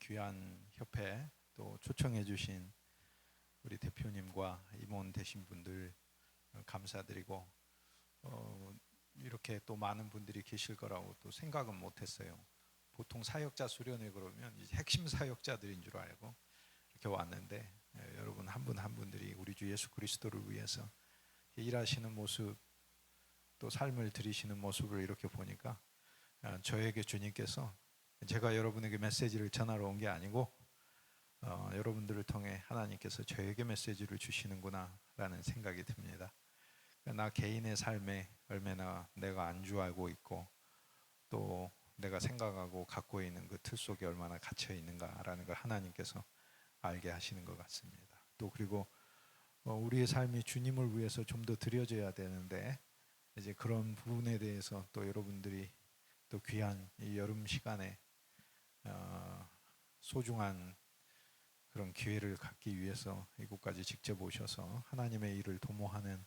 귀한 협회 또 초청해 주신 우리 대표님과 임원 되신 분들 감사드리고 이렇게 또 많은 분들이 계실 거라고 또 생각은 못했어요. 보통 사역자 수련회 그러면 이제 핵심 사역자들인 줄 알고 이렇게 왔는데 여러분 한 분 한 분들이 우리 주 예수 그리스도를 위해서 일하시는 모습 또 삶을 들이시는 모습을 이렇게 보니까 저에게 주님께서 제가 여러분에게 메시지를 전하러 온 게 아니고 여러분들을 통해 하나님께서 저에게 메시지를 주시는구나 라는 생각이 듭니다. 나 개인의 삶에 얼마나 내가 안주하고 있고 또 내가 생각하고 갖고 있는 그 틀 속에 얼마나 갇혀 있는가라는 걸 하나님께서 알게 하시는 것 같습니다. 또 그리고 우리의 삶이 주님을 위해서 좀 더 드려져야 되는데 이제 그런 부분에 대해서 또 여러분들이 또 귀한 이 여름 시간에 소중한 그런 기회를 갖기 위해서 이곳까지 직접 오셔서 하나님의 일을 도모하는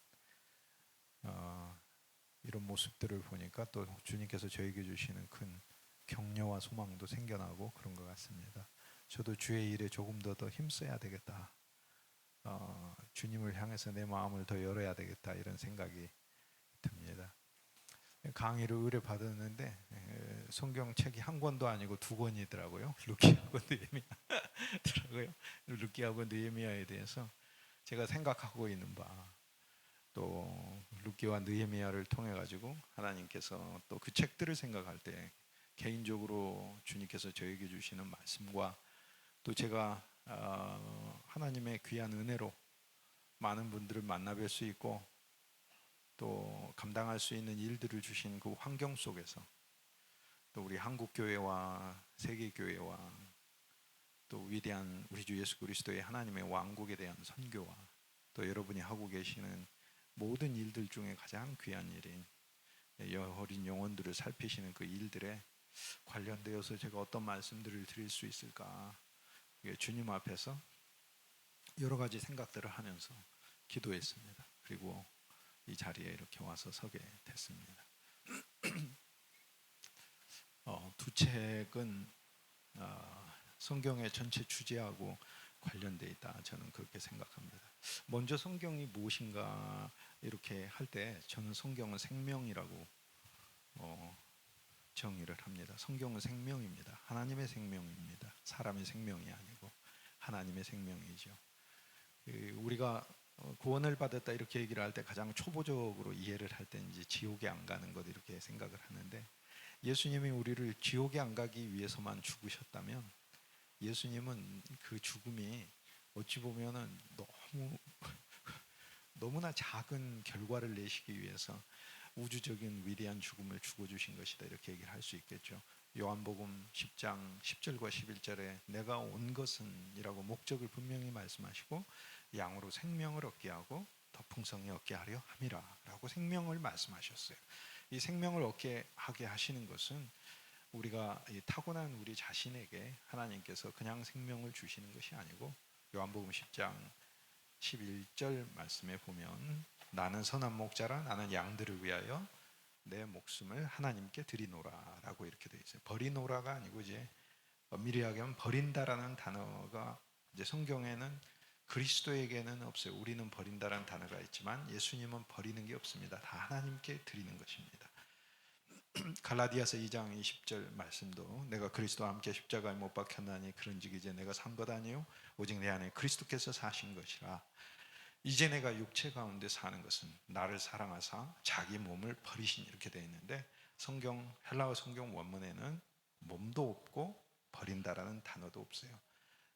이런 모습들을 보니까 또 주님께서 저에게 주시는 큰 격려와 소망도 생겨나고 그런 것 같습니다. 저도 주의 일에 조금 더 힘써야 되겠다. 주님을 향해서 내 마음을 더 열어야 되겠다 이런 생각이 듭니다. 강의를 의뢰받았는데 성경책이 한 권도 아니고 두 권이더라고요. 루키하고 느헤미야더라고요. 루키하고 느헤미야에 대해서 제가 생각하고 있는 바 또 루키와 느헤미야를 통해 가지고 하나님께서 또 그 책들을 생각할 때 개인적으로 주님께서 저에게 주시는 말씀과 또 제가 하나님의 귀한 은혜로 많은 분들을 만나 뵐 수 있고 또 감당할 수 있는 일들을 주신 그 환경 속에서 또 우리 한국교회와 세계교회와 또 위대한 우리 주 예수 그리스도의 하나님의 왕국에 대한 선교와 또 여러분이 하고 계시는 모든 일들 중에 가장 귀한 일인 어린 영혼들을 살피시는 그 일들에 관련되어서 제가 어떤 말씀들을 드릴 수 있을까 주님 앞에서 여러 가지 생각들을 하면서 기도했습니다. 그리고 이 자리에 이렇게 와서 서게 됐습니다. 두 책은 성경의 전체 주제하고 관련되어 있다. 저는 그렇게 생각합니다. 먼저 성경이 무엇인가 이렇게 할 때 저는 성경은 생명이라고 정의를 합니다. 성경은 생명입니다. 하나님의 생명입니다. 사람의 생명이 아니고 하나님의 생명이죠. 우리가 구원을 받았다 이렇게 얘기를 할 때 가장 초보적으로 이해를 할 때 이제 지옥에 안 가는 것 이렇게 생각을 하는데 예수님이 우리를 지옥에 안 가기 위해서만 죽으셨다면 예수님은 그 죽음이 어찌 보면은 너무나 작은 결과를 내시기 위해서 우주적인 위대한 죽음을 죽어주신 것이다 이렇게 얘기를 할 수 있겠죠. 요한복음 10장 10절과 11절에 내가 온 것은 이라고 목적을 분명히 말씀하시고 양으로 생명을 얻게 하고 더 풍성히 얻게 하려 함이라 라고 생명을 말씀하셨어요. 이 생명을 얻게 하게 하시는 것은 우리가 타고난 우리 자신에게 하나님께서 그냥 생명을 주시는 것이 아니고 요한복음 10장 11절 말씀에 보면 나는 선한 목자라 나는 양들을 위하여 내 목숨을 하나님께 드리노라 라고 이렇게 되어 있어요. 버리노라가 아니고 이제 엄밀히 하면 버린다라는 단어가 이제 성경에는 그리스도에게는 없어요. 우리는 버린다라는 단어가 있지만 예수님은 버리는 게 없습니다. 다 하나님께 드리는 것입니다. 갈라디아서 2장 20절 말씀도 내가 그리스도와 함께 십자가에 못 박혔나니 그런즉 이제 내가 산 것 아니요 오직 내 안에 그리스도께서 사신 것이라 이제 내가 육체 가운데 사는 것은 나를 사랑하사 자기 몸을 버리신 이렇게 되어 있는데 헬라어 성경 원문에는 몸도 없고 버린다라는 단어도 없어요.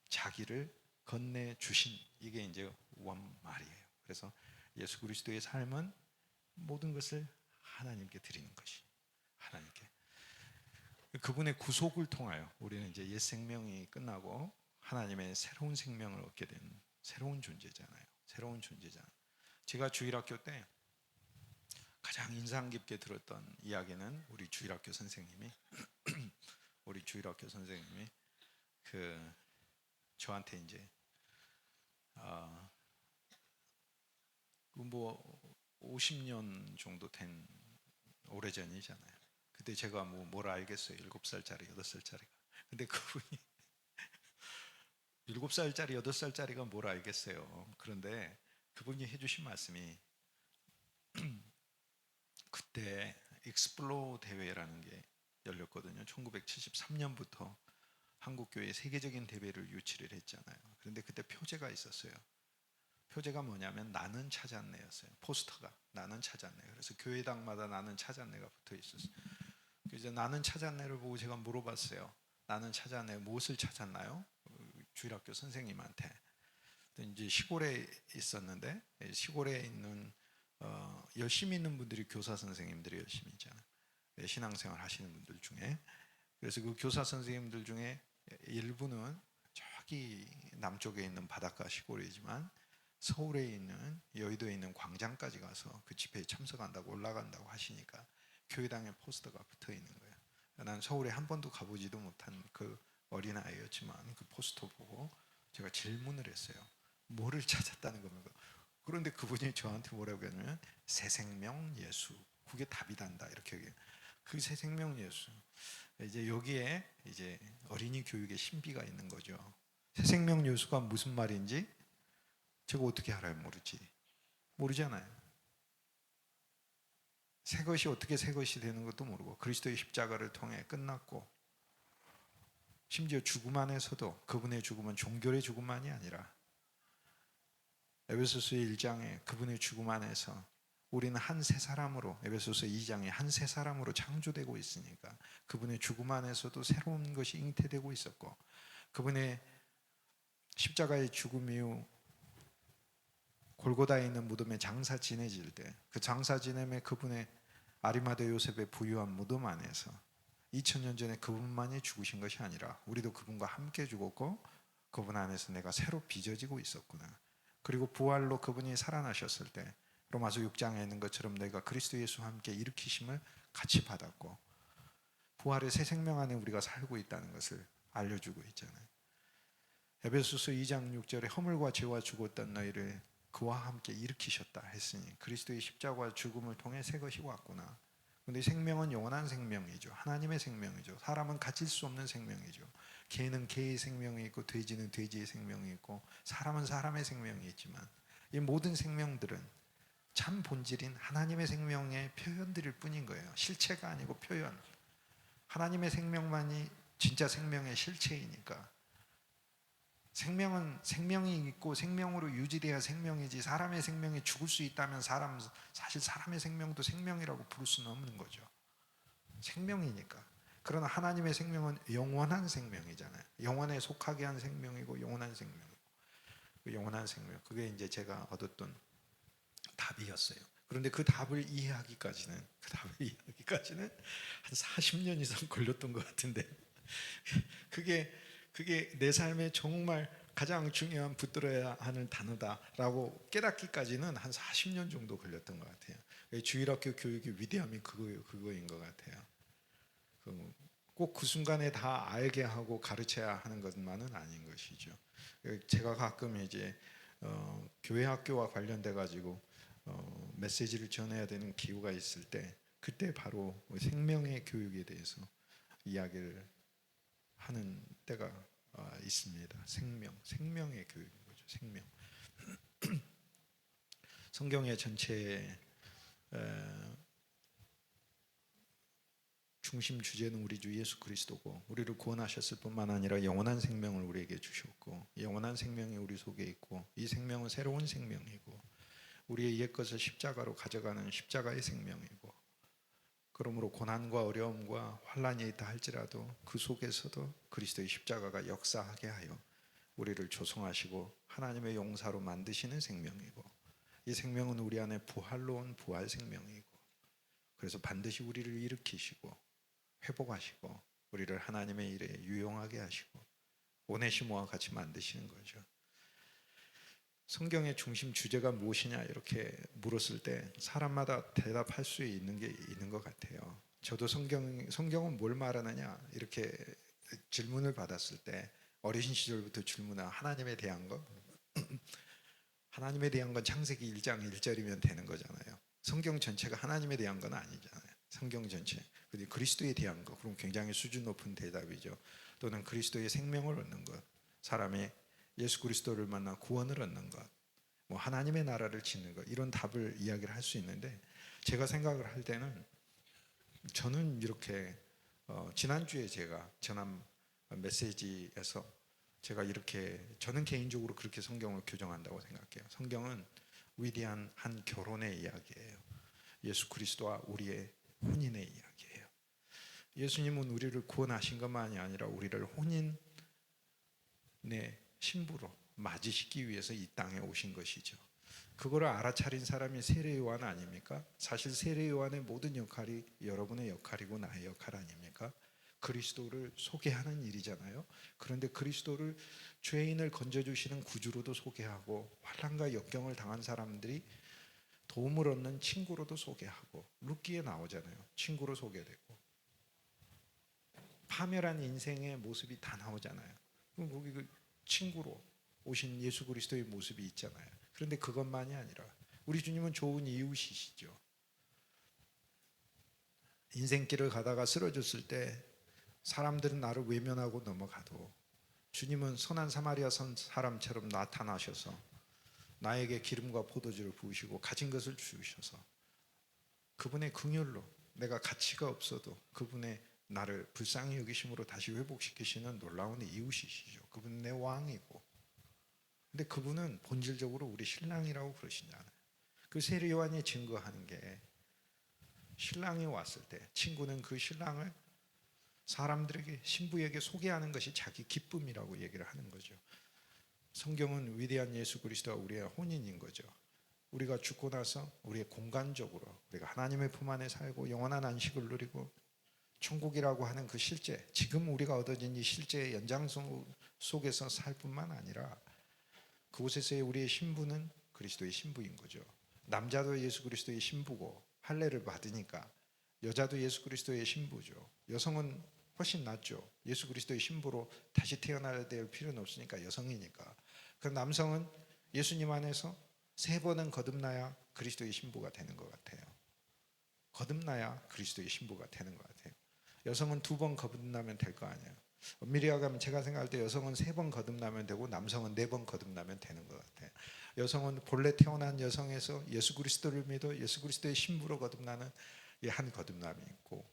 자기를 건네주신 이게 이제 원말이에요. 그래서 예수 그리스도의 삶은 모든 것을 하나님께 드리는 것이 하나님께 그분의 구속을 통하여 우리는 이제 옛 생명이 끝나고 하나님의 새로운 생명을 얻게 된 새로운 존재잖아요. 새로운 존재잖아요. 제가 주일학교 때 가장 인상 깊게 들었던 이야기는 우리 주일학교 선생님이 그 저한테 이제 뭐 50년 정도 된 오래전이잖아요. 그때 제가 뭘 알겠어요. 7살짜리, 8살짜리가. 근데 그분이 7살짜리 8살짜리가 뭘 알겠어요. 그런데 그분이 해주신 말씀이 그때 익스플로 대회라는 게 열렸거든요. 1973년부터 한국교회 세계적인 대회를 유치를 했잖아요. 그런데 그때 표제가 있었어요. 표제가 뭐냐면 나는 찾았네였어요. 포스터가 나는 찾았네. 그래서 교회당마다 나는 찾았네가 붙어 있었어요. 그래서 나는 찾았네를 보고 제가 물어봤어요. 나는 찾았네 무엇을 찾았나요? 주일학교 선생님한테. 이제 시골에 있었는데 시골에 있는 열심히 있는 분들이 교사 선생님들이 열심히 있잖아요. 신앙생활 하시는 분들 중에. 그래서 그 교사 선생님들 중에 일부는 저기 남쪽에 있는 바닷가 시골이지만 서울에 있는 여의도에 있는 광장까지 가서 그 집회에 참석한다고 올라간다고 하시니까 교회당에 포스터가 붙어 있는 거예요. 난 서울에 한 번도 가보지도 못한 그 어린아이였지만 그 포스터 보고 제가 질문을 했어요. 뭐를 찾았다는 겁니까? 그런데 그분이 저한테 뭐라고 했냐면 새 생명 예수. 그게 답이단다 이렇게 얘기해요. 그 새 생명 예수. 이제 여기에 이제 어린이 교육의 신비가 있는 거죠. 새 생명 예수가 무슨 말인지 제가 어떻게 알아요? 모르잖아요. 새 것이 어떻게 새 것이 되는 것도 모르고 그리스도의 십자가를 통해 끝났고 심지어 죽음 안에서도 그분의 죽음은 종결의 죽음만이 아니라 에베소서 1장에 그분의 죽음 안에서 우리는 한 새 사람으로 에베소서 2장에 한 새 사람으로 창조되고 있으니까 그분의 죽음 안에서도 새로운 것이 잉태되고 있었고 그분의 십자가의 죽음 이후 골고다에 있는 무덤에 장사 지내질 때 그 장사 지냄에 그분의 아리마대 요셉의 부유한 무덤 안에서 2000년 전에 그분만이 죽으신 것이 아니라 우리도 그분과 함께 죽었고 그분 안에서 내가 새로 빚어지고 있었구나. 그리고 부활로 그분이 살아나셨을 때 로마서 6장에 있는 것처럼 내가 그리스도 예수와 함께 일으키심을 같이 받았고 부활의 새 생명 안에 우리가 살고 있다는 것을 알려주고 있잖아요. 에베소서 2장 6절에 허물과 죄와 죽었던 너희를 그와 함께 일으키셨다 했으니 그리스도의 십자가와 죽음을 통해 새 것이 왔구나. 근데 생명은 영원한 생명이죠. 하나님의 생명이죠. 사람은 가질 수 없는 생명이죠. 개는 개의 생명이 있고 돼지는 돼지의 생명이 있고 사람은 사람의 생명이 있지만 이 모든 생명들은 참 본질인 하나님의 생명의 표현들일 뿐인 거예요. 실체가 아니고 표현. 하나님의 생명만이 진짜 생명의 실체이니까 생명은 생명이 있고 생명으로 유지돼야 생명이지 사람의 생명이 죽을 수 있다면 사실 사람의 생명도 생명이라고 부를 수는 없는 거죠. 생명이니까. 그러나 하나님의 생명은 영원한 생명이잖아요. 영원에 속하게 한 생명이고 영원한 생명이고 그 영원한 생명 그게 이제 제가 얻었던 답이었어요. 그런데 그 답을 이해하기까지는 한 40년 이상 걸렸던 것 같은데 그게 내 삶에 정말 가장 중요한 붙들어야 하는 단어다라고 깨닫기까지는 한 40년 정도 걸렸던 것 같아요. 주일학교 교육의 위대함이 그거인 것 같아요. 꼭 그 순간에 다 알게 하고 가르쳐야 하는 것만은 아닌 것이죠. 제가 가끔 이제 교회 학교와 관련돼 가지고 메시지를 전해야 되는 기회가 있을 때 그때 바로 생명의 교육에 대해서 이야기를 하는 때가 있습니다. 생명의 교육인 거죠. 생명. 성경의 전체 중심 주제는 우리 주 예수 그리스도고 우리를 구원하셨을 뿐만 아니라 영원한 생명을 우리에게 주셨고 영원한 생명이 우리 속에 있고 이 생명은 새로운 생명이고 우리의 옛것을 십자가로 가져가는 십자가의 생명이고 그러므로 고난과 어려움과 환란이 있다 할지라도 그 속에서도 그리스도의 십자가가 역사하게 하여 우리를 조성하시고 하나님의 용사로 만드시는 생명이고 이 생명은 우리 안에 부활로 온 부활 생명이고 그래서 반드시 우리를 일으키시고 회복하시고 우리를 하나님의 일에 유용하게 하시고 오네시모와 같이 만드시는 거죠. 성경의 중심 주제가 무엇이냐 이렇게 물었을 때 사람마다 대답할 수 있는 게 있는 것 같아요. 저도 성경은 뭘 말하느냐 이렇게 질문을 받았을 때 어린 시절부터 질문한 하나님에 대한 것 하나님에 대한 건 창세기 1장 1절이면 되는 거잖아요. 성경 전체가 하나님에 대한 건 아니잖아요. 성경 전체. 근데 그리스도에 대한 거 그럼 굉장히 수준 높은 대답이죠. 또는 그리스도의 생명을 얻는 것. 사람이 예수 그리스도를 만나 구원을 얻는 것, 뭐 하나님의 나라를 짓는 것, 이런 답을 이야기를 할 수 있는데, 제가 생각을 할 때는 저는 이렇게 지난주에 제가 전한 메시지에서 제가 이렇게, 저는 개인적으로 그렇게 성경을 교정한다고 생각해요. 성경은 위대한 한 결혼의 이야기예요. 예수 그리스도와 우리의 혼인의 이야기예요. 예수님은 우리를 구원하신 것만이 아니라 우리를 혼인의 신부로 맞이시키기 위해서 이 땅에 오신 것이죠. 그거를 알아차린 사람이 세례 요한 아닙니까? 사실 세례 요한의 모든 역할이 여러분의 역할이고 나의 역할 아닙니까? 그리스도를 소개하는 일이잖아요. 그런데 그리스도를 죄인을 건져주시는 구주로도 소개하고, 환난과 역경을 당한 사람들이 도움을 얻는 친구로도 소개하고, 룻기에 나오잖아요. 친구로 소개되고, 파멸한 인생의 모습이 다 나오잖아요. 그럼 거기 그 친구로 오신 예수 그리스도의 모습이 있잖아요. 그런데 그것만이 아니라 우리 주님은 좋은 이웃이시죠. 인생길을 가다가 쓰러졌을 때 사람들은 나를 외면하고 넘어가도 주님은 선한 사마리아 사람처럼 나타나셔서 나에게 기름과 포도주를 부으시고 가진 것을 주셔서 그분의 긍휼로 내가 가치가 없어도 그분의 나를 불쌍히 여기심으로 다시 회복시키시는 놀라운 이웃이시죠. 그분은 내 왕이고, 근데 그분은 본질적으로 우리 신랑이라고 그러시잖아요. 그 세례 요한이 증거하는 게, 신랑이 왔을 때 친구는 그 신랑을 사람들에게, 신부에게 소개하는 것이 자기 기쁨이라고 얘기를 하는 거죠. 성경은 위대한 예수 그리스도와 우리의 혼인인 거죠. 우리가 죽고 나서 우리의 공간적으로 우리가 하나님의 품 안에 살고 영원한 안식을 누리고 천국이라고 하는 그 실제, 지금 우리가 얻어진 이 실제의 연장선 속에서 살 뿐만 아니라 그곳에서의 우리의 신부는 그리스도의 신부인 거죠. 남자도 예수 그리스도의 신부고 할례를 받으니까 여자도 예수 그리스도의 신부죠. 여성은 훨씬 낫죠. 예수 그리스도의 신부로 다시 태어나야 될 필요는 없으니까, 여성이니까. 그 남성은 예수님 안에서 3번은 거듭나야 그리스도의 신부가 되는 것 같아요. 거듭나야 그리스도의 신부가 되는 것 같아요. 여성은 2번 거듭나면 될 거 아니에요. 엄밀히 하면 제가 생각할 때 여성은 3번 거듭나면 되고 남성은 4번 거듭나면 되는 것 같아요. 여성은 본래 태어난 여성에서 예수 그리스도를 믿어 예수 그리스도의 신부로 거듭나는 한 거듭남이 있고,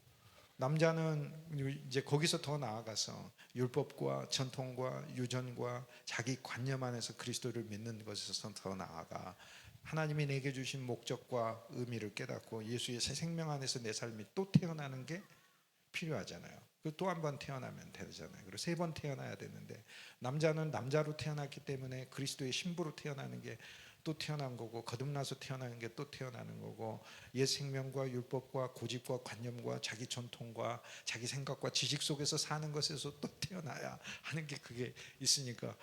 남자는 이제 거기서 더 나아가서 율법과 전통과 유전과 자기 관념 안에서 그리스도를 믿는 것에서 더 나아가 하나님이 내게 주신 목적과 의미를 깨닫고 예수의 새 생명 안에서 내 삶이 또 태어나는 게 필요하잖아요. 또 한 번 태어나면 되잖아요. 그리고 3번 태어나야 되는데, 남자는 남자로 태어났기 때문에 그리스도의 신부로 태어나는 게 또 태어난 거고, 거듭나서 태어나는 게 또 태어나는 거고, 옛 생명과 율법과 고집과 관념과 자기 전통과 자기 생각과 지식 속에서 사는 것에서 또 태어나야 하는 게 그게 있으니까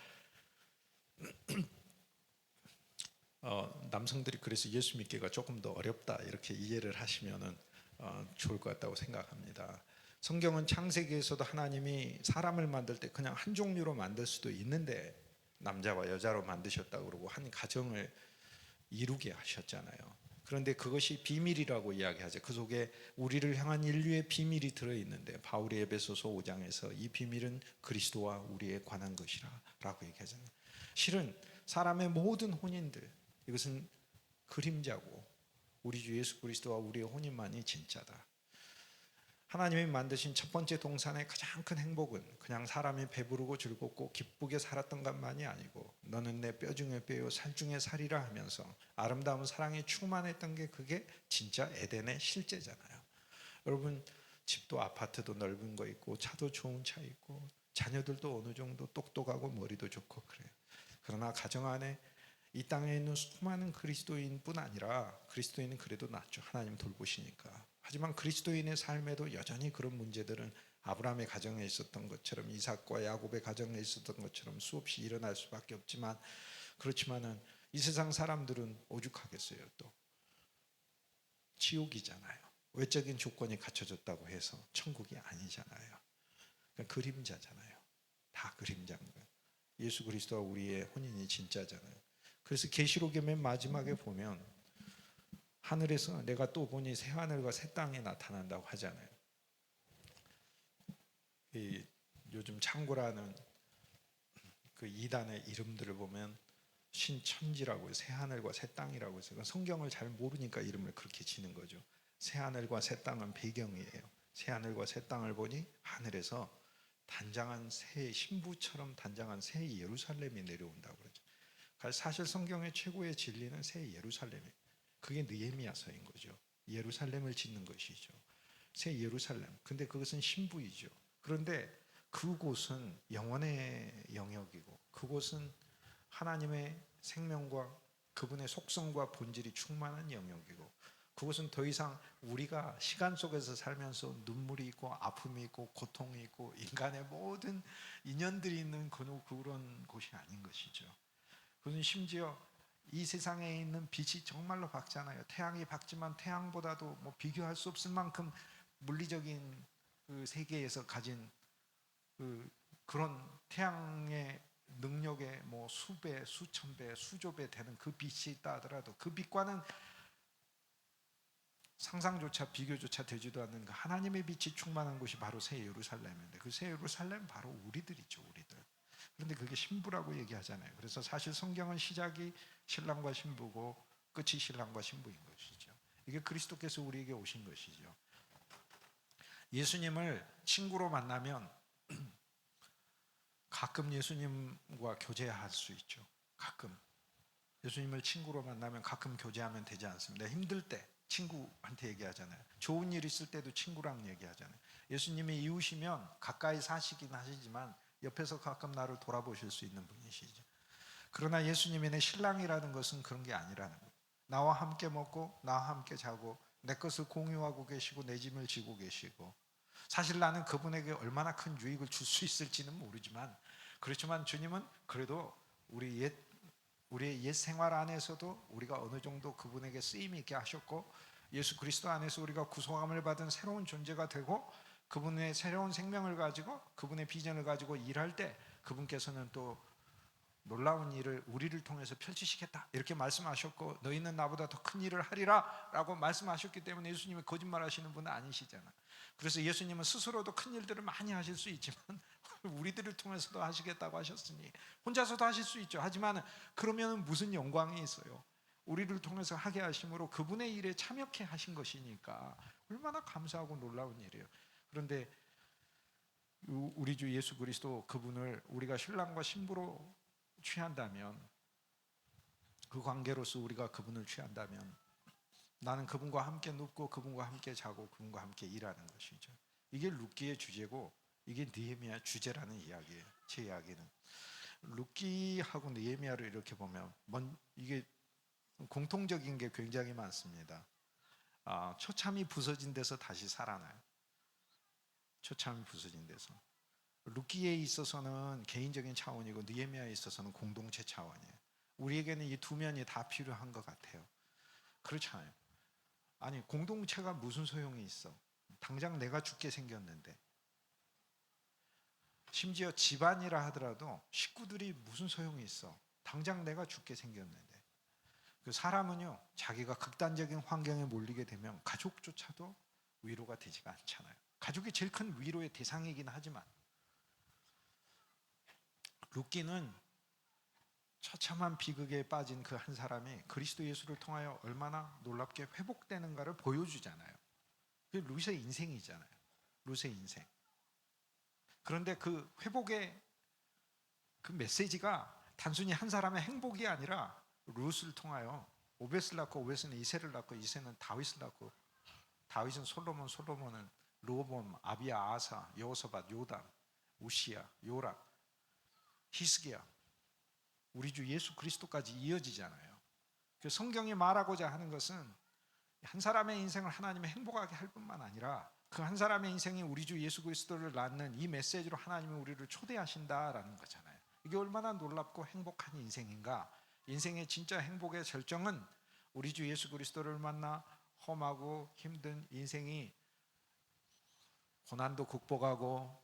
남성들이 그래서 예수 믿기가 조금 더 어렵다 이렇게 이해를 하시면은 좋을 것 같다고 생각합니다. 성경은 창세기에서도 하나님이 사람을 만들 때 그냥 한 종류로 만들 수도 있는데 남자와 여자로 만드셨다고 그러고 한 가정을 이루게 하셨잖아요. 그런데 그것이 비밀이라고 이야기하죠. 그 속에 우리를 향한 인류의 비밀이 들어있는데, 바울이 에베소서 5장에서 이 비밀은 그리스도와 우리에 관한 것이라고 얘기하잖아요. 실은 사람의 모든 혼인들, 이것은 그림자고 우리 주 예수 그리스도와 우리의 혼인만이 진짜다. 하나님이 만드신 첫 번째 동산의 가장 큰 행복은 그냥 사람이 배부르고 즐겁고 기쁘게 살았던 것만이 아니고, 너는 내 뼈 중에 뼈요 살 중에 살이라 하면서 아름다운 사랑이 충만했던 게, 그게 진짜 에덴의 실제잖아요. 여러분, 집도 아파트도 넓은 거 있고 차도 좋은 차 있고 자녀들도 어느 정도 똑똑하고 머리도 좋고 그래요. 그러나 가정 안에 이 땅에 있는 수많은 그리스도인뿐 아니라, 그리스도인은 그래도 낫죠. 하나님 돌보시니까. 하지만 그리스도인의 삶에도 여전히 그런 문제들은 아브라함의 가정에 있었던 것처럼, 이삭과 야곱의 가정에 있었던 것처럼 수없이 일어날 수밖에 없지만, 그렇지만은 이 세상 사람들은 오죽하겠어요. 또 지옥이잖아요. 외적인 조건이 갖춰졌다고 해서 천국이 아니잖아요. 그러니까 그림자잖아요. 다 그림자인 거예요. 예수 그리스도와 우리의 혼인이 진짜잖아요. 그래서 계시록의 맨 마지막에 보면 하늘에서 내가 또 보니 새 하늘과 새 땅이 나타난다고 하잖아요. 이 요즘 창고라는 그 이단의 이름들을 보면 신천지라고 새 하늘과 새 땅이라고 해서 성경을 잘 모르니까 이름을 그렇게 지는 거죠. 새 하늘과 새 땅은 배경이에요. 새 하늘과 새 땅을 보니 하늘에서 단장한 새 신부처럼 단장한 새 예루살렘이 내려온다고 그러죠. 사실 성경의 최고의 진리는 새 예루살렘이에요. 그게 느헤미야서인 거죠. 예루살렘을 짓는 것이죠. 새 예루살렘. 근데 그것은 신부이죠. 그런데 그곳은 영원의 영역이고 그곳은 하나님의 생명과 그분의 속성과 본질이 충만한 영역이고 그것은 더 이상 우리가 시간 속에서 살면서 눈물이 있고 아픔이 있고 고통이 있고 인간의 모든 인연들이 있는 그런 곳이 아닌 것이죠. 그것은 심지어 이 세상에 있는 빛이 정말로 밝잖아요. 태양이 밝지만 태양보다도 뭐 비교할 수 없을 만큼 물리적인 그 세계에서 가진 그런 태양의 능력의 뭐 수배, 수천 배, 수조 배 되는 그 빛이 있다 하더라도 그 빛과는 상상조차 비교조차 되지도 않는 그 하나님의 빛이 충만한 곳이 바로 새 예루살렘인데 그 새 예루살렘은 바로 우리들이죠, 우리들. 그런데 그게 신부라고 얘기하잖아요. 그래서 사실 성경은 시작이 신랑과 신부고 끝이 신랑과 신부인 것이죠. 이게 그리스도께서 우리에게 오신 것이죠. 예수님을 친구로 만나면 가끔 예수님과 교제할 수 있죠. 가끔 예수님을 친구로 만나면 가끔 교제하면 되지 않습니다. 힘들 때 친구한테 얘기하잖아요. 좋은 일 있을 때도 친구랑 얘기하잖아요. 예수님이 이웃이면 가까이 사시긴 하시지만 옆에서 가끔 나를 돌아보실 수 있는 분이시죠. 그러나 예수님의 내 신랑이라는 것은 그런 게 아니라는 거예요. 나와 함께 먹고 나와 함께 자고 내 것을 공유하고 계시고 내 짐을 지고 계시고 사실 나는 그분에게 얼마나 큰 유익을 줄 수 있을지는 모르지만 그렇지만 주님은 그래도 우리의 옛 생활 안에서도 우리가 어느 정도 그분에게 쓰임 있게 하셨고 예수 그리스도 안에서 우리가 구속함을 받은 새로운 존재가 되고 그분의 새로운 생명을 가지고 그분의 비전을 가지고 일할 때 그분께서는 또 놀라운 일을 우리를 통해서 펼치시겠다 이렇게 말씀하셨고 너희는 나보다 더 큰 일을 하리라 라고 말씀하셨기 때문에 예수님이 거짓말하시는 분은 아니시잖아. 그래서 예수님은 스스로도 큰 일들을 많이 하실 수 있지만 우리들을 통해서도 하시겠다고 하셨으니 혼자서도 하실 수 있죠. 하지만 그러면 무슨 영광이 있어요. 우리를 통해서 하게 하심으로 그분의 일에 참여케 하신 것이니까 얼마나 감사하고 놀라운 일이에요. 그런데 우리 주 예수 그리스도 그분을 우리가 신랑과 신부로 취한다면 그 관계로서 우리가 그분을 취한다면 나는 그분과 함께 눕고 그분과 함께 자고 그분과 함께 일하는 것이죠. 이게 룻기의 주제고 이게 느헤미야 주제라는 이야기예요. 제 이야기는 룻기하고 느헤미야를 이렇게 보면 이게 공통적인 게 굉장히 많습니다. 처참히 부서진 데서 다시 살아나요. 처참히 부서진 데서 룻기에 있어서는 개인적인 차원이고 느헤미야에 있어서는 공동체 차원이에요. 우리에게는 이 두 면이 다 필요한 것 같아요. 그렇잖아요. 아니 공동체가 무슨 소용이 있어? 당장 내가 죽게 생겼는데 심지어 집안이라 하더라도 식구들이 무슨 소용이 있어? 당장 내가 죽게 생겼는데 그 사람은요 자기가 극단적인 환경에 몰리게 되면 가족조차도 위로가 되지가 않잖아요. 가족이 제일 큰 위로의 대상이긴 하지만 룻기는 처참한 비극에 빠진 그 한 사람이 그리스도 예수를 통하여 얼마나 놀랍게 회복되는가를 보여주잖아요. 그게 룻의 인생이잖아요. 룻의 인생. 그런데 그 회복의 그 메시지가 단순히 한 사람의 행복이 아니라 룻을 통하여 오벳을 낳고 오벳은 이새를 낳고 이새는 다윗을 낳고 다윗은 솔로몬 솔로몬은 르호보암 아비야 아사 여호사밧 요담 우시야 요람 히스기야 우리 주 예수 그리스도까지 이어지잖아요. 그 성경이 말하고자 하는 것은 한 사람의 인생을 하나님이 행복하게 할 뿐만 아니라 그 한 사람의 인생이 우리 주 예수 그리스도를 낳는 이 메시지로 하나님이 우리를 초대하신다라는 거잖아요. 이게 얼마나 놀랍고 행복한 인생인가. 인생의 진짜 행복의 절정은 우리 주 예수 그리스도를 만나 험하고 힘든 인생이 고난도 극복하고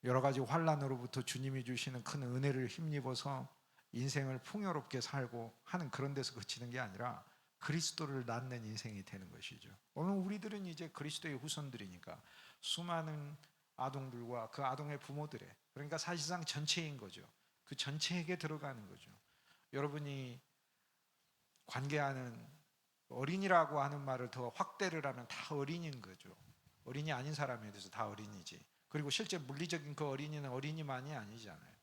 여러 가지 환난으로부터 주님이 주시는 큰 은혜를 힘입어서 인생을 풍요롭게 살고 하는 그런 데서 그치는 게 아니라 그리스도를 낳는 인생이 되는 것이죠. 오늘 우리들은 이제 그리스도의 후손들이니까 수많은 아동들과 그 아동의 부모들의 그러니까 사실상 전체인 거죠. 그 전체에게 들어가는 거죠. 여러분이 관계하는 어린이라고 하는 말을 더 확대를 하면 다 어린이인 거죠. 어린이 아닌 사람에 대해서 다 어린이지. 그리고 실제 물리적인 그 어린이는 어린이만이 아니잖아요.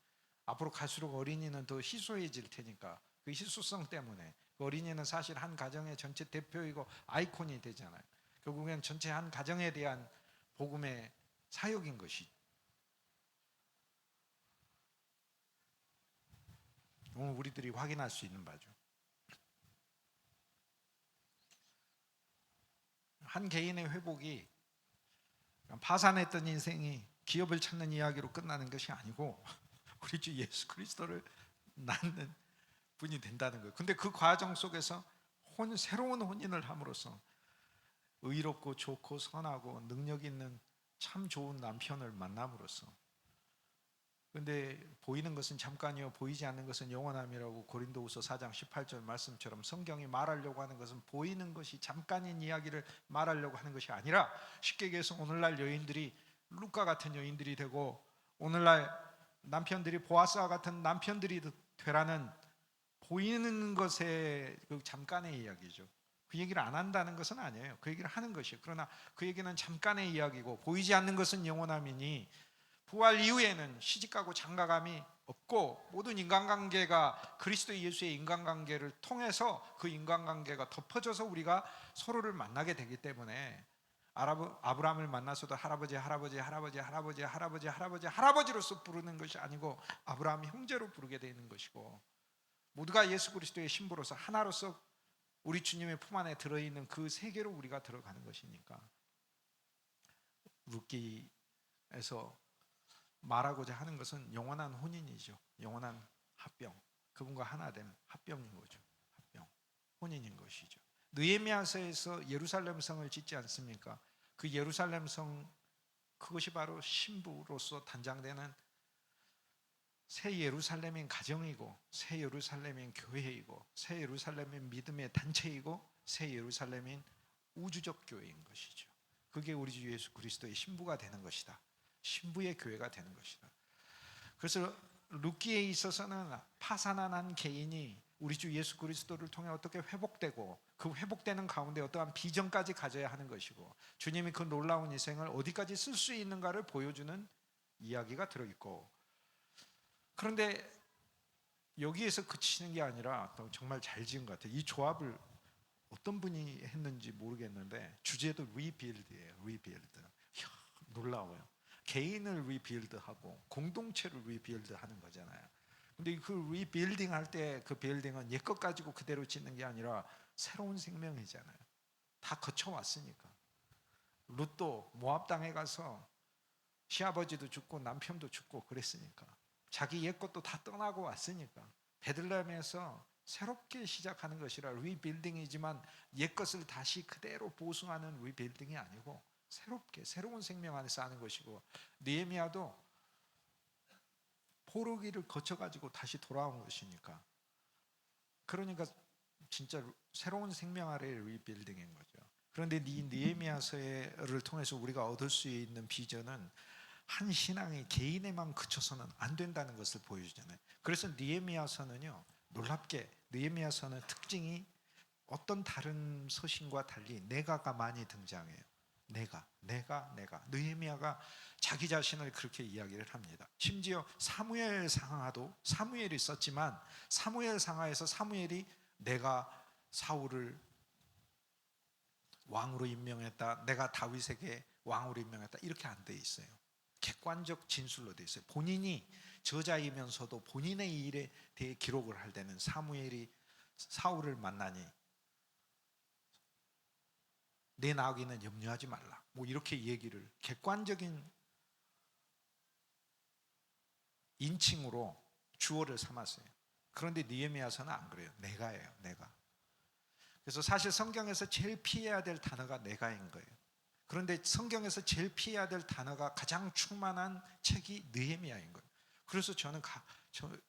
앞으로 갈수록 어린이는 더 희소해질 테니까 그 희소성 때문에 그 어린이는 사실 한 가정의 전체 대표이고 아이콘이 되잖아요. 결국엔 전체 한 가정에 대한 복음의 사역인 것이 오늘 우리들이 확인할 수 있는 바죠. 한 개인의 회복이 파산했던 인생이 기업을 찾는 이야기로 끝나는 것이 아니고 우리 주 예수 그리스도를 낳는 분이 된다는 거예요. 근데 그 과정 속에서 새로운 혼인을 함으로써 의롭고 좋고 선하고 능력 있는 참 좋은 남편을 만남으로써, 근데 보이는 것은 잠깐이요 보이지 않는 것은 영원함이라고 고린도후서 4장 18절 말씀처럼 성경이 말하려고 하는 것은 보이는 것이 잠깐인 이야기를 말하려고 하는 것이 아니라, 쉽게 얘기해서 오늘날 여인들이 루카 같은 여인들이 되고 오늘날 남편들이 보아스와 같은 남편들이 되라는 보이는 것의 그 잠깐의 이야기죠. 그 얘기를 안 한다는 것은 아니에요. 그 얘기를 하는 것이에요. 그러나 그 얘기는 잠깐의 이야기고 보이지 않는 것은 영원함이니, 부활 이후에는 시집가고 장가감이 없고 모든 인간관계가 그리스도 예수의 인간관계를 통해서 그 인간관계가 덮어져서 우리가 서로를 만나게 되기 때문에 아브라함을 만나서도 할아버지로서 부르는 것이 아니고 아브라함 형제로 부르게 되는 것이고, 모두가 예수 그리스도의 신부로서 하나로서 우리 주님의 품 안에 들어있는 그 세계로 우리가 들어가는 것이니까, 룻기에서 말하고자 하는 것은 영원한 혼인이죠. 영원한 합병, 그분과 하나됨, 합병인 거죠. 합병, 혼인인 것이죠. 느헤미야서에서 예루살렘 성을 짓지 않습니까? 그 예루살렘 성, 그것이 바로 신부로서 단장되는 새 예루살렘인 가정이고, 새 예루살렘인 교회이고, 새 예루살렘인 믿음의 단체이고, 새 예루살렘인 우주적 교회인 것이죠. 그게 우리 주 예수 그리스도의 신부가 되는 것이다. 신부의 교회가 되는 것이다. 그래서 룻기에 있어서는 파산한 한 개인이 우리 주 예수 그리스도를 통해 어떻게 회복되고, 그 회복되는 가운데 어떠한 비전까지 가져야 하는 것이고, 주님이 그 놀라운 인생을 어디까지 쓸 수 있는가를 보여주는 이야기가 들어있고, 그런데 여기에서 그치는 게 아니라 정말 잘 지은 것 같아요. 이 조합을 어떤 분이 했는지 모르겠는데 주제도 리빌드예요. 리빌드. 놀라워요. 개인을 리빌드하고 공동체를 리빌드하는 거잖아요. 근데 그 리빌딩 할 때 그 빌딩은 옛것 가지고 그대로 짓는 게 아니라 새로운 생명이잖아요. 다 거쳐왔으니까. 룻도 모압 땅에 가서 시아버지도 죽고 남편도 죽고 그랬으니까, 자기 옛것도 다 떠나고 왔으니까 베들레헴에서 새롭게 시작하는 것이라 리빌딩이지만 옛것을 다시 그대로 보수하는 리빌딩이 아니고 새롭게 새로운 생명 안에서 하는 것이고, 느헤미야도 포로기를 거쳐가지고 다시 돌아온 것이니까, 그러니까 진짜 새로운 생명 아래의 리빌딩인 거죠. 그런데 이 느헤미야서를 통해서 우리가 얻을 수 있는 비전은 한 신앙이 개인에만 그쳐서는 안 된다는 것을 보여주잖아요. 그래서 느헤미야서는요, 놀랍게 느헤미야서는 특징이 어떤 다른 서신과 달리 내가가 많이 등장해요. 내가. 느헤미야가 자기 자신을 그렇게 이야기를 합니다. 심지어 사무엘 상하도 사무엘이 썼지만 사무엘 상하에서 사무엘이 내가 사울을 왕으로 임명했다, 내가 다윗에게 왕으로 임명했다, 이렇게 안 돼 있어요. 객관적 진술로 돼 있어요. 본인이 저자이면서도 본인의 일에 대해 기록을 할 때는 사무엘이 사울을 만나니 내 나오기는 염려하지 말라, 뭐 이렇게 얘기를 객관적인 인칭으로 주어를 삼았어요. 그런데 느헤미야서는 안 그래요. 내가예요. 내가. 그래서 사실 성경에서 제일 피해야 될 단어가 내가인 거예요. 그런데 성경에서 제일 피해야 될 단어가 가장 충만한 책이 느헤미야인 거예요. 그래서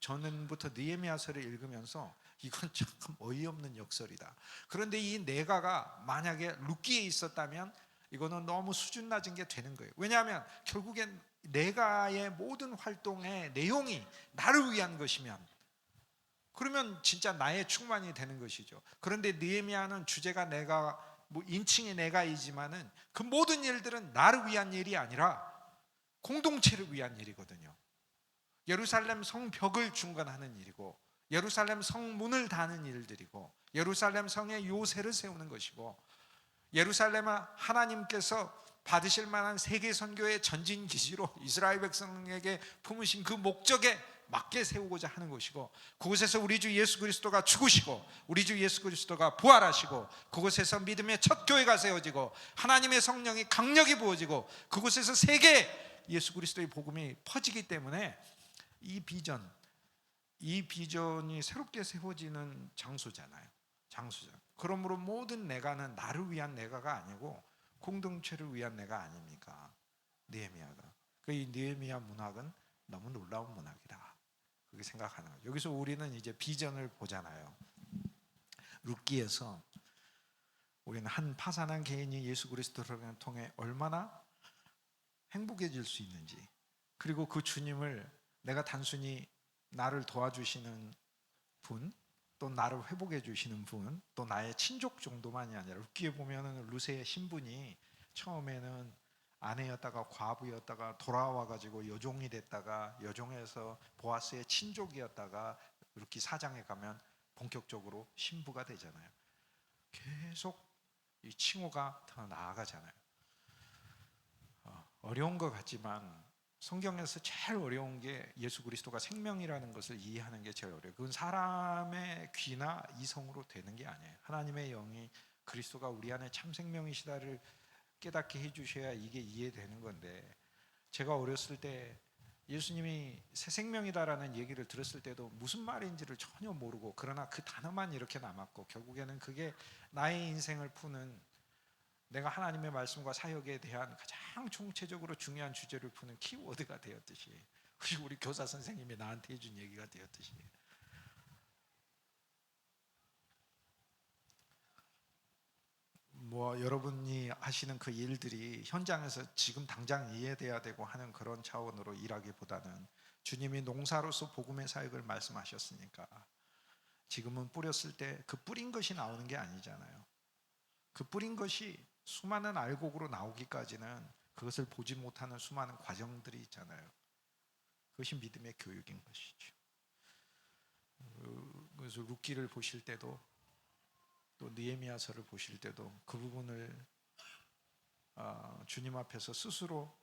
저는부터 느헤미야서를 읽으면서 이건 참 어이없는 역설이다. 그런데 이 내가가 만약에 룻기에 있었다면 이거는 너무 수준 낮은 게 되는 거예요. 왜냐하면 결국엔 내가의 모든 활동의 내용이 나를 위한 것이면, 그러면 진짜 나의 충만이 되는 것이죠. 그런데 느헤미야는 주제가 내가, 인칭이 내가이지만은 그 모든 일들은 나를 위한 일이 아니라 공동체를 위한 일이거든요. 예루살렘 성벽을 중건하는 일이고, 예루살렘 성문을 다는 일들이고, 예루살렘 성의 요새를 세우는 것이고, 예루살렘은 하나님께서 받으실 만한 세계 선교의 전진 기지로 이스라엘 백성에게 품으신 그 목적에 맞게 세우고자 하는 것이고, 그곳에서 우리 주 예수 그리스도가 죽으시고 우리 주 예수 그리스도가 부활하시고, 그곳에서 믿음의 첫 교회가 세워지고 하나님의 성령이 강력히 부어지고, 그곳에서 세계 예수 그리스도의 복음이 퍼지기 때문에 이 비전이 새롭게 세워지는 장소잖아요. 그러므로 모든 내가는 나를 위한 내가가 아니고 공동체를 위한 내가 아닙니까? 느헤미야가. 이 느헤미야 문학은 너무 놀라운 문학이다, 그렇게 생각하는 거죠. 여기서 우리는 이제 비전을 보잖아요. 룻기에서 우리는 한 파산한 개인이 예수 그리스도를 통해 얼마나 행복해질 수 있는지, 그리고 그 주님을 내가 단순히 나를 도와주시는 분, 또 나를 회복해 주시는 분, 또 나의 친족 정도만이 아니라, 룻기에 보면은 룻의 신분이 처음에는 아내였다가 과부였다가 돌아와 가지고 여종이 됐다가, 여종에서 보아스의 친족이었다가 룻기 4장에 가면 본격적으로 신부가 되잖아요. 계속 이 칭호가 더 나아가잖아요. 어려운 것 같지만 성경에서 제일 어려운 게 예수 그리스도가 생명이라는 것을 이해하는 게 제일 어려워요. 그건 사람의 귀나 이성으로 되는 게 아니에요. 하나님의 영이 그리스도가 우리 안에 참 생명이시다를 깨닫게 해주셔야 이게 이해되는 건데, 제가 어렸을 때 예수님이 새 생명이다라는 얘기를 들었을 때도 무슨 말인지를 전혀 모르고, 그러나 그 단어만 이렇게 남았고, 결국에는 그게 나의 인생을 푸는, 내가 하나님의 말씀과 사역에 대한 가장 총체적으로 중요한 주제를 푸는 키워드가 되었듯이, 그리고 우리 교사 선생님이 나한테 해준 얘기가 되었듯이, 여러분이 하시는 그 일들이 현장에서 지금 당장 이해돼야 되고 하는 그런 차원으로 일하기보다는, 주님이 농사로서 복음의 사역을 말씀하셨으니까 지금은 뿌렸을 때 그 뿌린 것이 나오는 게 아니잖아요. 그 뿌린 것이 수많은 알곡으로 나오기까지는 그것을 보지 못하는 수많은 과정들이 있잖아요. 그것이 믿음의 교육인 것이죠. 그래서 룻기를 보실 때도, 또 느헤미야서를 보실 때도 그 부분을 주님 앞에서 스스로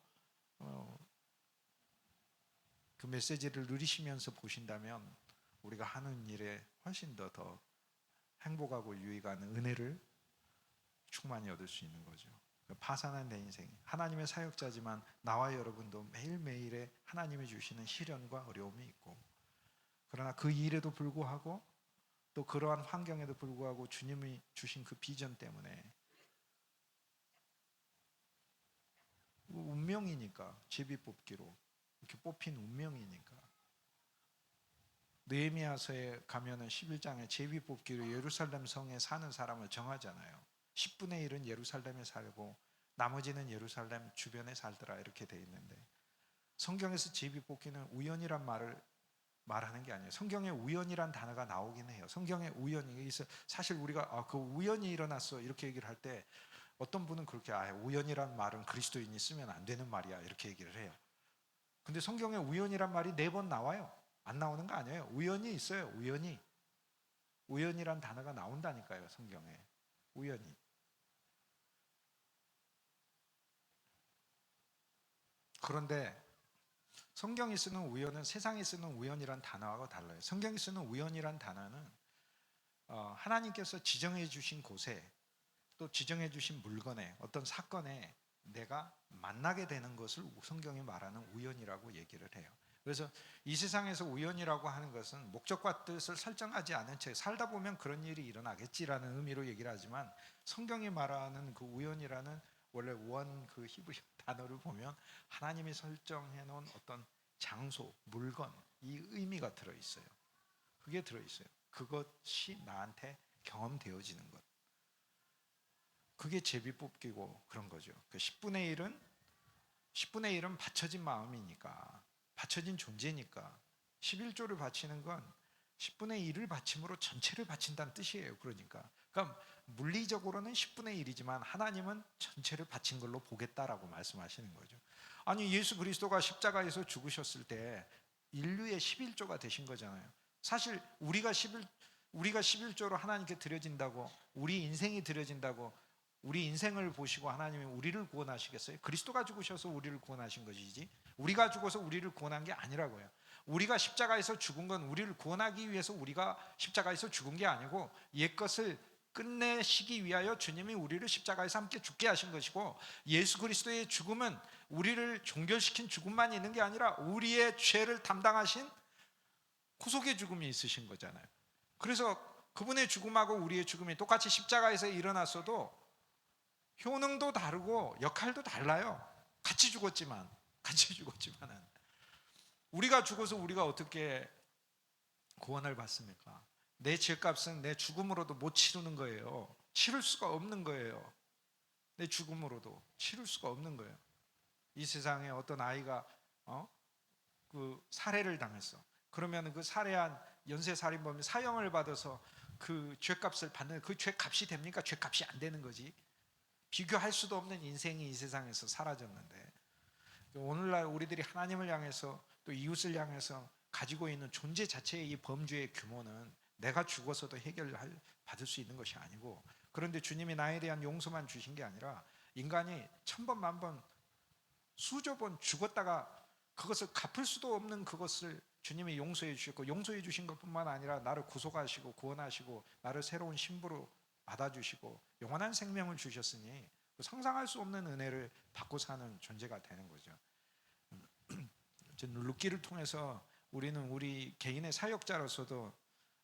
그 메시지를 누리시면서 보신다면, 우리가 하는 일에 훨씬 더 행복하고 유익한 은혜를 충만히 얻을 수 있는 거죠. 파산한 내 인생, 하나님의 사역자지만 나와 여러분도 매일매일에 하나님이 주시는 시련과 어려움이 있고, 그러나 그 일에도 불구하고, 또 그러한 환경에도 불구하고 주님이 주신 그 비전 때문에, 운명이니까, 제비 뽑기로 이렇게 뽑힌 운명이니까, 느헤미야서에 가면은 11장에 제비 뽑기로 예루살렘 성에 사는 사람을 정하잖아요. 10분의 1은 예루살렘에 살고 나머지는 예루살렘 주변에 살더라, 이렇게 돼 있는데, 성경에서 제비 뽑기는 우연이란 말을 말하는 게 아니에요. 성경에 우연이란 단어가 나오긴 해요. 성경에 우연이 있어. 사실 우리가 그 우연이 일어났어 이렇게 얘기를 할 때, 어떤 분은 그렇게 우연이란 말은 그리스도인이 쓰면 안 되는 말이야, 이렇게 얘기를 해요. 근데 성경에 우연이란 말이 4번 나와요. 안 나오는 거 아니에요. 우연이 있어요. 우연이란 단어가 나온다니까요, 성경에. 우연히. 그런데 성경이 쓰는 우연은 세상이 쓰는 우연이란 단어하고 달라요. 성경이 쓰는 우연이란 단어는 하나님께서 지정해 주신 곳에, 또 지정해 주신 물건에, 어떤 사건에 내가 만나게 되는 것을 성경이 말하는 우연이라고 얘기를 해요. 그래서 이 세상에서 우연이라고 하는 것은 목적과 뜻을 설정하지 않은 채 살다 보면 그런 일이 일어나겠지라는 의미로 얘기를 하지만, 성경이 말하는 그 우연이라는 원래 원 그 히브리 단어를 보면 하나님이 설정해 놓은 어떤 장소, 물건, 이 의미가 들어있어요. 그게 들어있어요. 그것이 나한테 경험되어지는 것. 그게 제비 뽑기고 그런 거죠. 그 10분의 1은 10분의 1은 바쳐진 마음이니까, 바쳐진 존재니까 11조를 바치는 건 10분의 1을 바침으로 전체를 바친다는 뜻이에요. 그러니까 물리적으로는 10분의 1이지만 하나님은 전체를 바친 걸로 보겠다라고 말씀하시는 거죠. 아니, 예수 그리스도가 십자가에서 죽으셨을 때 인류의 11조가 되신 거잖아요. 사실 우리가 11조로 하나님께 드려진다고, 우리 인생이 드려진다고, 우리 인생을 보시고 하나님이 우리를 구원하시겠어요? 그리스도가 죽으셔서 우리를 구원하신 것이지, 우리가 죽어서 우리를 구원한 게 아니라고요. 우리가 십자가에서 죽은 건 우리를 구원하기 위해서 우리가 십자가에서 죽은 게 아니고, 옛것을 끝내시기 위하여 주님이 우리를 십자가에서 함께 죽게 하신 것이고, 예수 그리스도의 죽음은 우리를 종결시킨 죽음만 있는 게 아니라 우리의 죄를 담당하신 구속의 죽음이 있으신 거잖아요. 그래서 그분의 죽음하고 우리의 죽음이 똑같이 십자가에서 일어났어도 효능도 다르고 역할도 달라요. 같이 죽었지만은 우리가 죽어서 우리가 어떻게 구원을 받습니까? 내 죄값은 내 죽음으로도 못 치르는 거예요. 치를 수가 없는 거예요. 내 죽음으로도 치를 수가 없는 거예요. 이 세상에 어떤 아이가 그 살해를 당했어. 그러면 그 살해한 연쇄살인범이 사형을 받아서 그 죄값을 받는, 그 죄값이 됩니까? 죄값이 안 되는 거지. 비교할 수도 없는 인생이 이 세상에서 사라졌는데, 오늘날 우리들이 하나님을 향해서 또 이웃을 향해서 가지고 있는 존재 자체의 이 범죄의 규모는 내가 죽어서도 받을 수 있는 것이 아니고, 그런데 주님이 나에 대한 용서만 주신 게 아니라 인간이 천번 만번 수조 번 죽었다가 그것을 갚을 수도 없는 그것을 주님이 용서해 주셨고, 용서해 주신 것뿐만 아니라 나를 구속하시고 구원하시고 나를 새로운 신부로 받아주시고 영원한 생명을 주셨으니 상상할 수 없는 은혜를 받고 사는 존재가 되는 거죠. 룻기를 통해서 우리는 우리 개인의 사역자로서도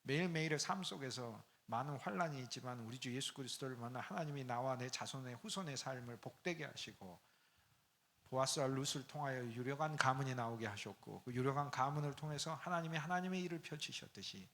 매일매일의 삶 속에서 많은 환난이 있지만 우리 주 예수 그리스도를 만나 하나님이 나와 내 자손의 후손의 삶을 복되게 하시고, 보아스와 룻을 통하여 유력한 가문이 나오게 하셨고, 그 유력한 가문을 통해서 하나님이 하나님의 일을 펼치셨듯이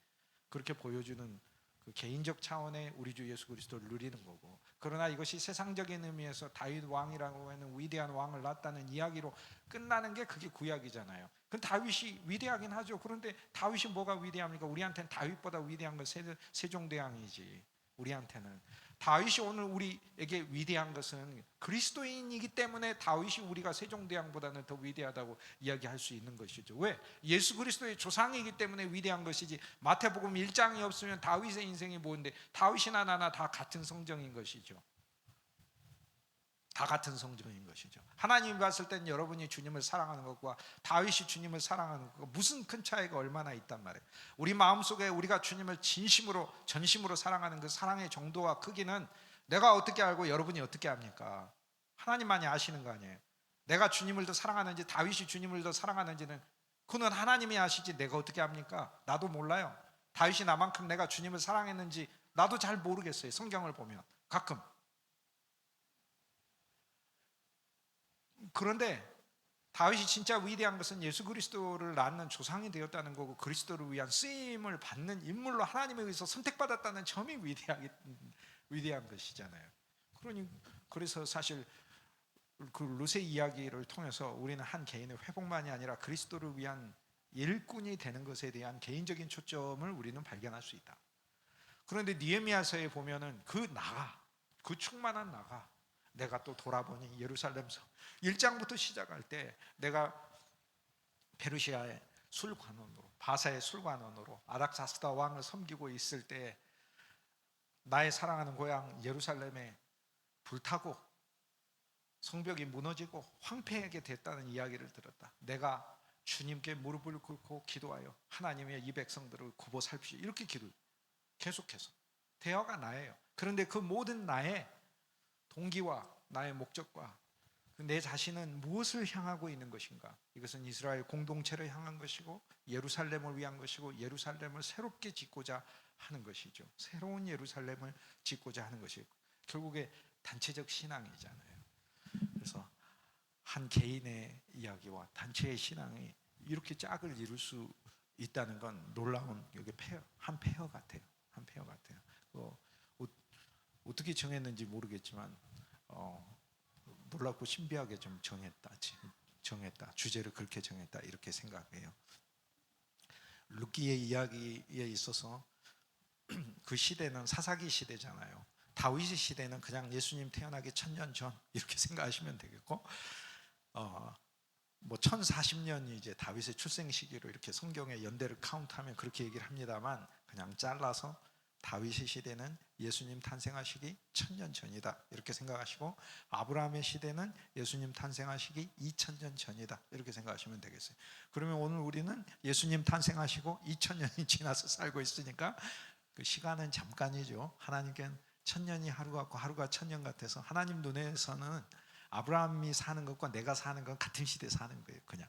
그렇게 보여주는 그 개인적 차원의 우리 주 예수 그리스도를 누리는 거고, 그러나 이것이 세상적인 의미에서 다윗 왕이라고 하는 위대한 왕을 낳았다는 이야기로 끝나는 게 그게 구약이잖아요. 그 다윗이 위대하긴 하죠. 그런데 다윗이 뭐가 위대합니까? 우리한테는 다윗보다 위대한 건 세종대왕이지. 우리한테는 다윗이 오늘 우리에게 위대한 것은 그리스도인이기 때문에 다윗이 우리가 세종대왕보다는 더 위대하다고 이야기할 수 있는 것이죠. 왜? 예수 그리스도의 조상이기 때문에 위대한 것이지, 마태복음 1장이 없으면 다윗의 인생이 뭔데, 다윗이나 나나 다 같은 성정인 것이죠. 다 같은 성정인 것이죠. 하나님이 봤을 땐 여러분이 주님을 사랑하는 것과 다윗이 주님을 사랑하는 것과 무슨 큰 차이가 얼마나 있단 말이에요. 우리 마음속에 우리가 주님을 진심으로 전심으로 사랑하는 그 사랑의 정도와 크기는 내가 어떻게 알고 여러분이 어떻게 압니까? 하나님만이 아시는 거 아니에요. 내가 주님을 더 사랑하는지 다윗이 주님을 더 사랑하는지는 그는 하나님이 아시지 내가 어떻게 압니까? 나도 몰라요. 다윗이 나만큼 내가 주님을 사랑했는지 나도 잘 모르겠어요. 성경을 보면 가끔. 그런데 다윗이 진짜 위대한 것은 예수 그리스도를 낳는 조상이 되었다는 거고, 그리스도를 위한 쓰임을 받는 인물로 하나님에 의해서 선택받았다는 점이 위대한 것이잖아요. 그래서 사실 그 룻의 이야기를 통해서 우리는 한 개인의 회복만이 아니라 그리스도를 위한 일꾼이 되는 것에 대한 개인적인 초점을 우리는 발견할 수 있다. 그런데 느헤미야서에 보면은 그 충만한 나가, 내가 또 돌아보니 예루살렘서 1장부터 시작할 때 내가 페르시아의 술관원으로, 바사의 술관원으로 아닥사스다 왕을 섬기고 있을 때 나의 사랑하는 고향 예루살렘에 불타고 성벽이 무너지고 황폐하게 됐다는 이야기를 들었다. 내가 주님께 무릎을 꿇고 기도하여 하나님의 이 백성들을 굽어 살피시오, 이렇게 기도를 계속해서 대화가 나예요. 그런데 그 모든 나의 동기와 나의 목적과 내 자신은 무엇을 향하고 있는 것인가? 이것은 이스라엘 공동체를 향한 것이고 예루살렘을 위한 것이고 예루살렘을 새롭게 짓고자 하는 것이죠. 새로운 예루살렘을 짓고자 하는 것이 결국에 단체적 신앙이잖아요. 그래서 한 개인의 이야기와 단체의 신앙이 이렇게 짝을 이룰 수 있다는 건 놀라운 한 페어 같아요. 한 페어 같아요. 어떻게 정했는지 모르겠지만 놀랍고 신비하게 좀 정했다. 주제를 그렇게 정했다. 이렇게 생각해요. 룻기의 이야기에 있어서 그 시대는 사사기 시대잖아요. 다윗의 시대는 그냥 예수님 태어나기 1000년 전 이렇게 생각하시면 되겠고, 뭐 1040년이 이제 다윗의 출생 시기로 이렇게 성경의 연대를 카운트하면 그렇게 얘기를 합니다만, 그냥 잘라서 다윗의 시대는 예수님 탄생하시기 1000년 전이다 이렇게 생각하시고, 아브라함의 시대는 예수님 탄생하시기 2000년 전이다 이렇게 생각하시면 되겠어요. 그러면 오늘 우리는 예수님 탄생하시고 2000년이 지나서 살고 있으니까 그 시간은 잠깐이죠. 하나님께는 1000년이 하루 같고 하루가 1000년 같아서 하나님 눈에서는 아브라함이 사는 것과 내가 사는 건 같은 시대에 사는 거예요. 그냥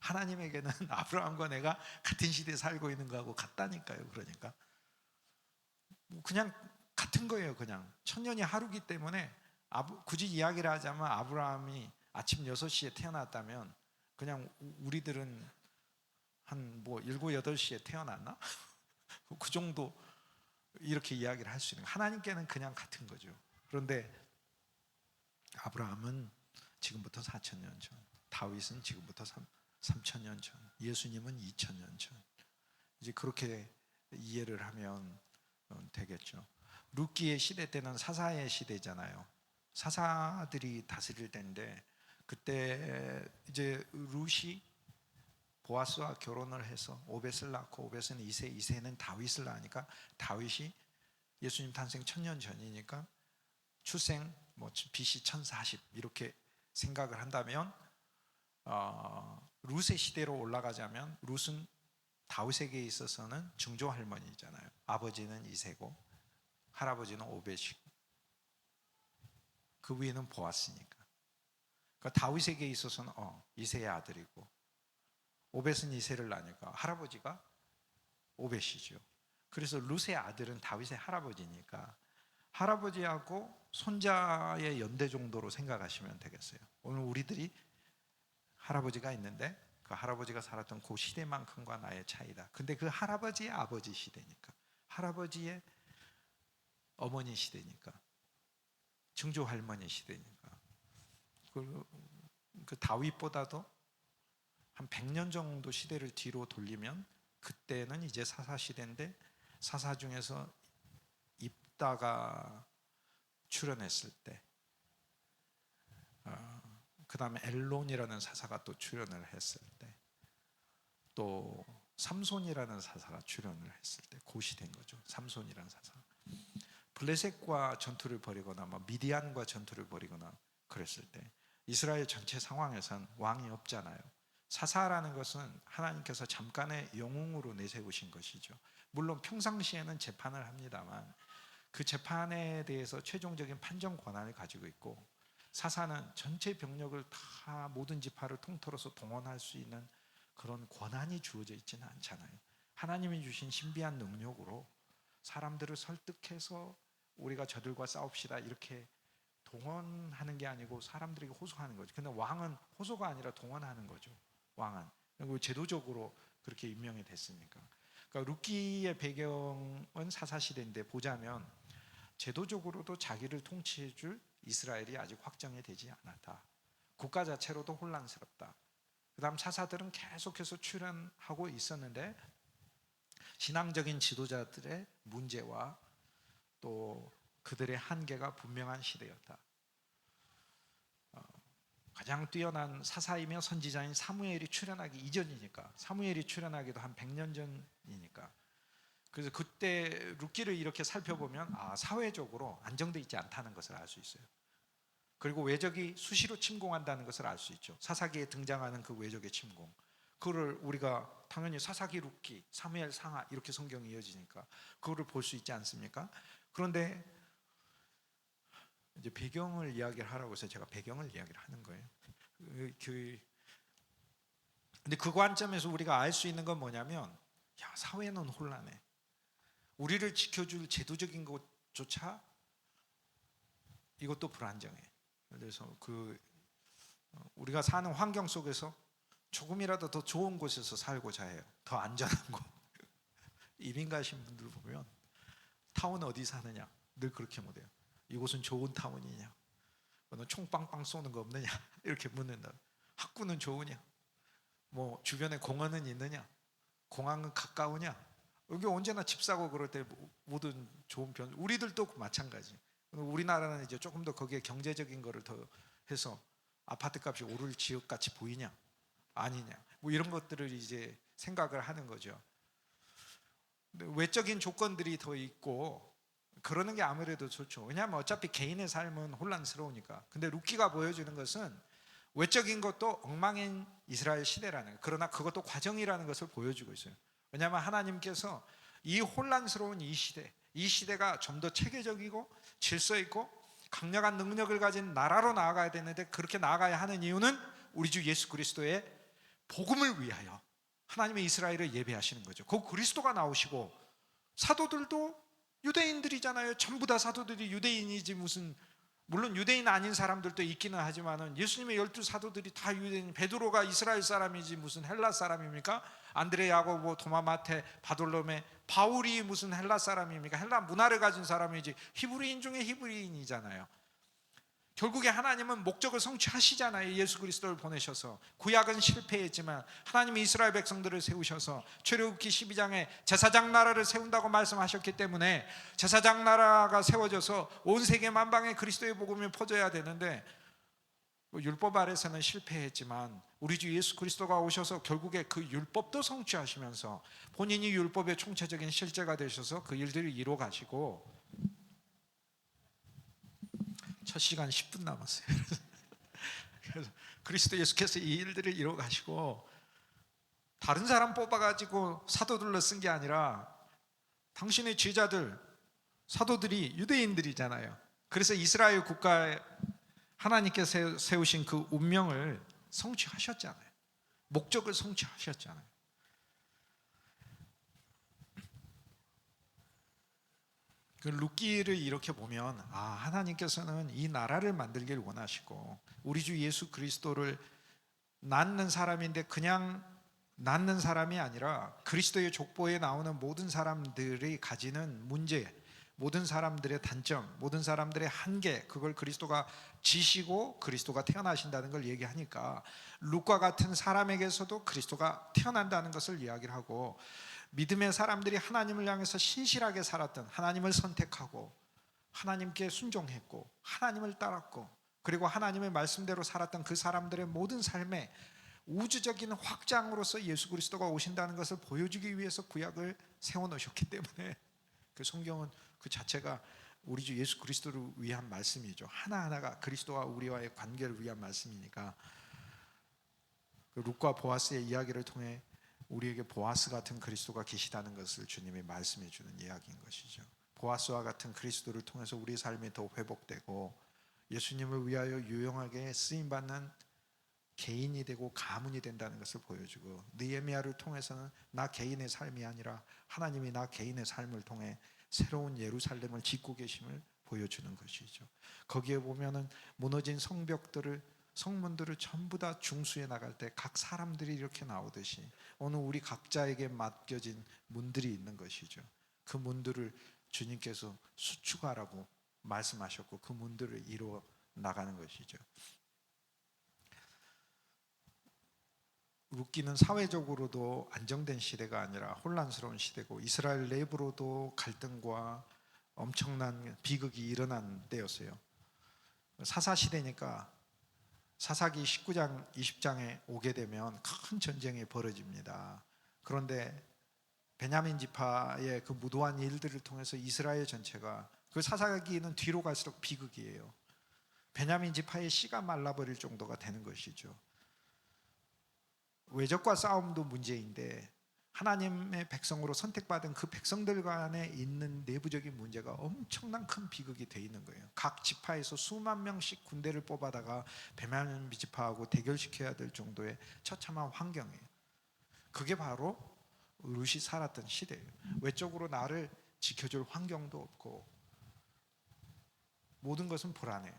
하나님에게는 아브라함과 내가 같은 시대에 살고 있는 거하고 같다니까요. 그러니까 그냥 같은 거예요. 그냥 1000년이 하루기 때문에 굳이 이야기를 하자면 아브라함이 아침 6시에 태어났다면 그냥 우리들은 한 뭐 7, 8시에 태어났나? 그 정도 이렇게 이야기를 할 수 있는 거예요. 하나님께는 그냥 같은 거죠. 그런데 아브라함은 지금부터 4000년 전, 다윗은 지금부터 3000년 전, 예수님은 2000년 전. 이제 그렇게 이해를 하면 되겠죠. 룻기의 시대 때는 사사의 시대잖아요. 사사들이 다스릴 때인데, 그때 이제 룻이 보아스와 결혼을 해서 오벳을 낳고, 오벳은 이세, 이세는 다윗을 낳으니까 다윗이 예수님 탄생 1000년 전이니까 출생 뭐 BC 1040 이렇게 생각을 한다면, 룻의 시대로 올라가자면 룻은 다윗에게 있어서는 증조 할머니잖아요. 아버지는 이세고 할아버지는 오벳이고 그 위에는 보아스니까. 그러니까 다윗에게 있어서는 이세의 아들이고, 오벳은 이세를 낳으니까 할아버지가 오벳이죠. 그래서 룻의 아들은 다윗의 할아버지니까 할아버지하고 손자의 연대 정도로 생각하시면 되겠어요. 오늘 우리들이 할아버지가 있는데 그 할아버지가 살았던 그 시대만큼과 나의 차이다. 근데 그 할아버지의 아버지 시대니까, 할아버지의 어머니 시대니까, 증조 할머니 시대니까, 그 다윗보다도 한 100년 정도 시대를 뒤로 돌리면 그때는 이제 사사 시대인데, 사사 중에서 입다가 출현했을 때, 그 다음에 엘론이라는 사사가 또 출현을 했을 때, 또 삼손이라는 사사가 출현을 했을 때, 그 시대인 거죠. 삼손이라는 사사. 블레셋과 전투를 벌이거나 미디안과 전투를 벌이거나 그랬을 때 이스라엘 전체 상황에선 왕이 없잖아요. 사사라는 것은 하나님께서 잠깐의 영웅으로 내세우신 것이죠. 물론 평상시에는 재판을 합니다만 그 재판에 대해서 최종적인 판정 권한을 가지고 있고, 사사는 전체 병력을 다 모든 지파를 통틀어서 동원할 수 있는 그런 권한이 주어져 있지는 않잖아요. 하나님이 주신 신비한 능력으로 사람들을 설득해서 우리가 저들과 싸웁시다 이렇게 동원하는 게 아니고 사람들에게 호소하는 거죠. 근데 왕은 호소가 아니라 동원하는 거죠. 왕은 그리고 제도적으로 그렇게 임명이 됐으니까. 그러니까 룻기의 배경은 사사시대인데 보자면 제도적으로도 자기를 통치해줄 이스라엘이 아직 확정이 되지 않았다. 국가 자체로도 혼란스럽다. 그 다음 사사들은 계속해서 출현하고 있었는데 신앙적인 지도자들의 문제와 또 그들의 한계가 분명한 시대였다. 가장 뛰어난 사사이며 선지자인 사무엘이 출현하기 이전이니까, 사무엘이 출현하기도 한 100년 전이니까. 그래서 그때 룻기를 이렇게 살펴보면 사회적으로 안정되어 있지 않다는 것을 알 수 있어요. 그리고 외적이 수시로 침공한다는 것을 알 수 있죠. 사사기에 등장하는 그 외적의 침공, 그거를 우리가 당연히 사사기, 룻기, 사무엘, 상하 이렇게 성경이 이어지니까 그거를 볼 수 있지 않습니까? 그런데 이제 배경을 이야기를 하라고 해서 제가 배경을 이야기를 하는 거예요. 근데 그 관점에서 우리가 알 수 있는 건 뭐냐면, 사회는 혼란해. 우리를 지켜줄 제도적인 것조차 이것도 불안정해. 그래서 우리가 사는 환경 속에서 조금이라도 더 좋은 곳에서 살고자 해요. 더 안전한 곳. 이민 가신 분들 보면 타운 어디 사느냐 늘 그렇게 못해요. 이곳은 좋은 타운이냐, 너 총 빵빵 쏘는 거 없느냐? 이렇게 묻는다. 학구는 좋으냐? 뭐 주변에 공원은 있느냐? 공항은 가까우냐? 여기 언제나 집 사고 그럴 때 모든 좋은 편. 우리들도 마찬가지. 우리나라는 이제 조금 더 거기에 경제적인 거를 더 해서 아파트 값이 오를 지역 같이 보이냐? 아니냐? 뭐 이런 것들을 이제 생각을 하는 거죠. 외적인 조건들이 더 있고 그러는 게 아무래도 좋죠. 왜냐하면 어차피 개인의 삶은 혼란스러우니까. 근데 룻기가 보여주는 것은 외적인 것도 엉망인 이스라엘 시대라는 거예요. 그러나 그것도 과정이라는 것을 보여주고 있어요. 왜냐하면 하나님께서 이 혼란스러운 이 시대가 좀 더 체계적이고 질서 있고 강력한 능력을 가진 나라로 나아가야 되는데, 그렇게 나아가야 하는 이유는 우리 주 예수 그리스도의 복음을 위하여 하나님의 이스라엘을 예배하시는 거죠. 그 그리스도가 나오시고, 사도들도 유대인들이잖아요. 전부 다 사도들이 유대인이지 무슨, 물론 유대인 아닌 사람들도 있기는 하지만은 예수님의 12사도들이 다 유대인. 베드로가 이스라엘 사람이지 무슨 헬라 사람입니까? 안드레, 야고보, 도마, 마테, 바돌로메, 바울이 무슨 헬라 사람입니까? 헬라 문화를 가진 사람이지 히브리인 중에 히브리인이잖아요. 결국에 하나님은 목적을 성취하시잖아요. 예수 그리스도를 보내셔서. 구약은 실패했지만 하나님이 이스라엘 백성들을 세우셔서 출애굽기 12장에 제사장 나라를 세운다고 말씀하셨기 때문에 제사장 나라가 세워져서 온 세계 만방에 그리스도의 복음이 퍼져야 되는데, 율법 아래서는 실패했지만 우리 주 예수 그리스도가 오셔서 결국에 그 율법도 성취하시면서 본인이 율법의 총체적인 실제가 되셔서 그 일들을 이루어 가시고, 첫 시간 10분 남았어요. 그래서 그리스도 예수께서 이 일들을 이루어 가시고, 다른 사람 뽑아가지고 사도들로 쓴 게 아니라 당신의 제자들, 사도들이 유대인들이잖아요. 그래서 이스라엘 국가에 하나님께서 세우신 그 운명을 성취하셨잖아요. 목적을 성취하셨잖아요. 그 룻기를 이렇게 보면, 하나님께서는 이 나라를 만들길 원하시고, 우리 주 예수 그리스도를 낳는 사람인데 그냥 낳는 사람이 아니라 그리스도의 족보에 나오는 모든 사람들이 가지는 문제, 모든 사람들의 단점, 모든 사람들의 한계, 그걸 그리스도가 지시고 그리스도가 태어나신다는 걸 얘기하니까 룻과 같은 사람에게서도 그리스도가 태어난다는 것을 이야기를 하고, 믿음의 사람들이 하나님을 향해서 신실하게 살았던, 하나님을 선택하고 하나님께 순종했고 하나님을 따랐고 그리고 하나님의 말씀대로 살았던 그 사람들의 모든 삶에 우주적인 확장으로서 예수 그리스도가 오신다는 것을 보여주기 위해서 구약을 세워놓으셨기 때문에 그 성경은 그 자체가 우리 주 예수 그리스도를 위한 말씀이죠. 하나하나가 그리스도와 우리와의 관계를 위한 말씀이니까, 그 룻과 보아스의 이야기를 통해 우리에게 보아스 같은 그리스도가 계시다는 것을 주님이 말씀해 주는 이야기인 것이죠. 보아스와 같은 그리스도를 통해서 우리의 삶이 더 회복되고 예수님을 위하여 유용하게 쓰임받는 개인이 되고 가문이 된다는 것을 보여주고, 느헤미야를 통해서는 나 개인의 삶이 아니라 하나님이 나 개인의 삶을 통해 새로운 예루살렘을 짓고 계심을 보여주는 것이죠. 거기에 보면은 무너진 성문들을 전부 다 중수해 나갈 때 각 사람들이 이렇게 나오듯이 오늘 우리 각자에게 맡겨진 문들이 있는 것이죠. 그 문들을 주님께서 수축하라고 말씀하셨고 그 문들을 이루어 나가는 것이죠. 룻기는 사회적으로도 안정된 시대가 아니라 혼란스러운 시대고, 이스라엘 내부로도 갈등과 엄청난 비극이 일어난 때였어요. 사사시대니까 사사기 19장 20장에 오게 되면 큰 전쟁이 벌어집니다. 그런데 베냐민 지파의 그 무도한 일들을 통해서 이스라엘 전체가, 그 사사기는 뒤로 갈수록 비극이에요. 베냐민 지파의 씨가 말라버릴 정도가 되는 것이죠. 외적과 싸움도 문제인데 하나님의 백성으로 선택받은 그 백성들 간에 있는 내부적인 문제가 엄청난 큰 비극이 돼 있는 거예요. 각 지파에서 수만 명씩 군대를 뽑아다가 베냐민 지파하고 대결시켜야 될 정도의 처참한 환경이에요. 그게 바로 룻이 살았던 시대예요. 외적으로 나를 지켜줄 환경도 없고 모든 것은 불안해요.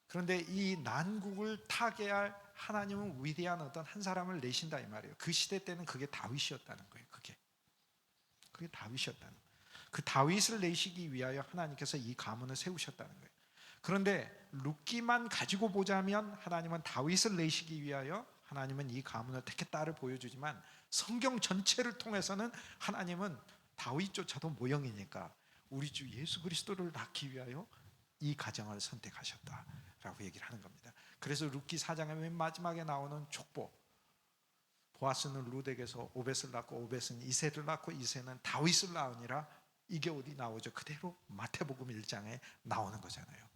그런데 이 난국을 타개할 하나님은 위대한 어떤 한 사람을 내신다 이 말이에요. 그 시대 때는 그게 다윗이었다는 거예요. 그게 다윗이었다는 거예요. 그 다윗을 내시기 위하여 하나님께서 이 가문을 세우셨다는 거예요. 그런데 룻기만 가지고 보자면 하나님은 다윗을 내시기 위하여 하나님은 이 가문을 택했다를 보여주지만 성경 전체를 통해서는 하나님은 다윗조차도 모형이니까 우리 주 예수 그리스도를 낳기 위하여 이 가정을 선택하셨다라고 얘기를 하는 겁니다. 그래서 룻기 4장의 맨 마지막에 나오는 족보, 보아스는 룻에게서 오벳을 낳고 오벳은 이새를 낳고 이새는 다윗을 낳으니라, 이게 어디 나오죠? 그대로 마태복음 1장에 나오는 거잖아요.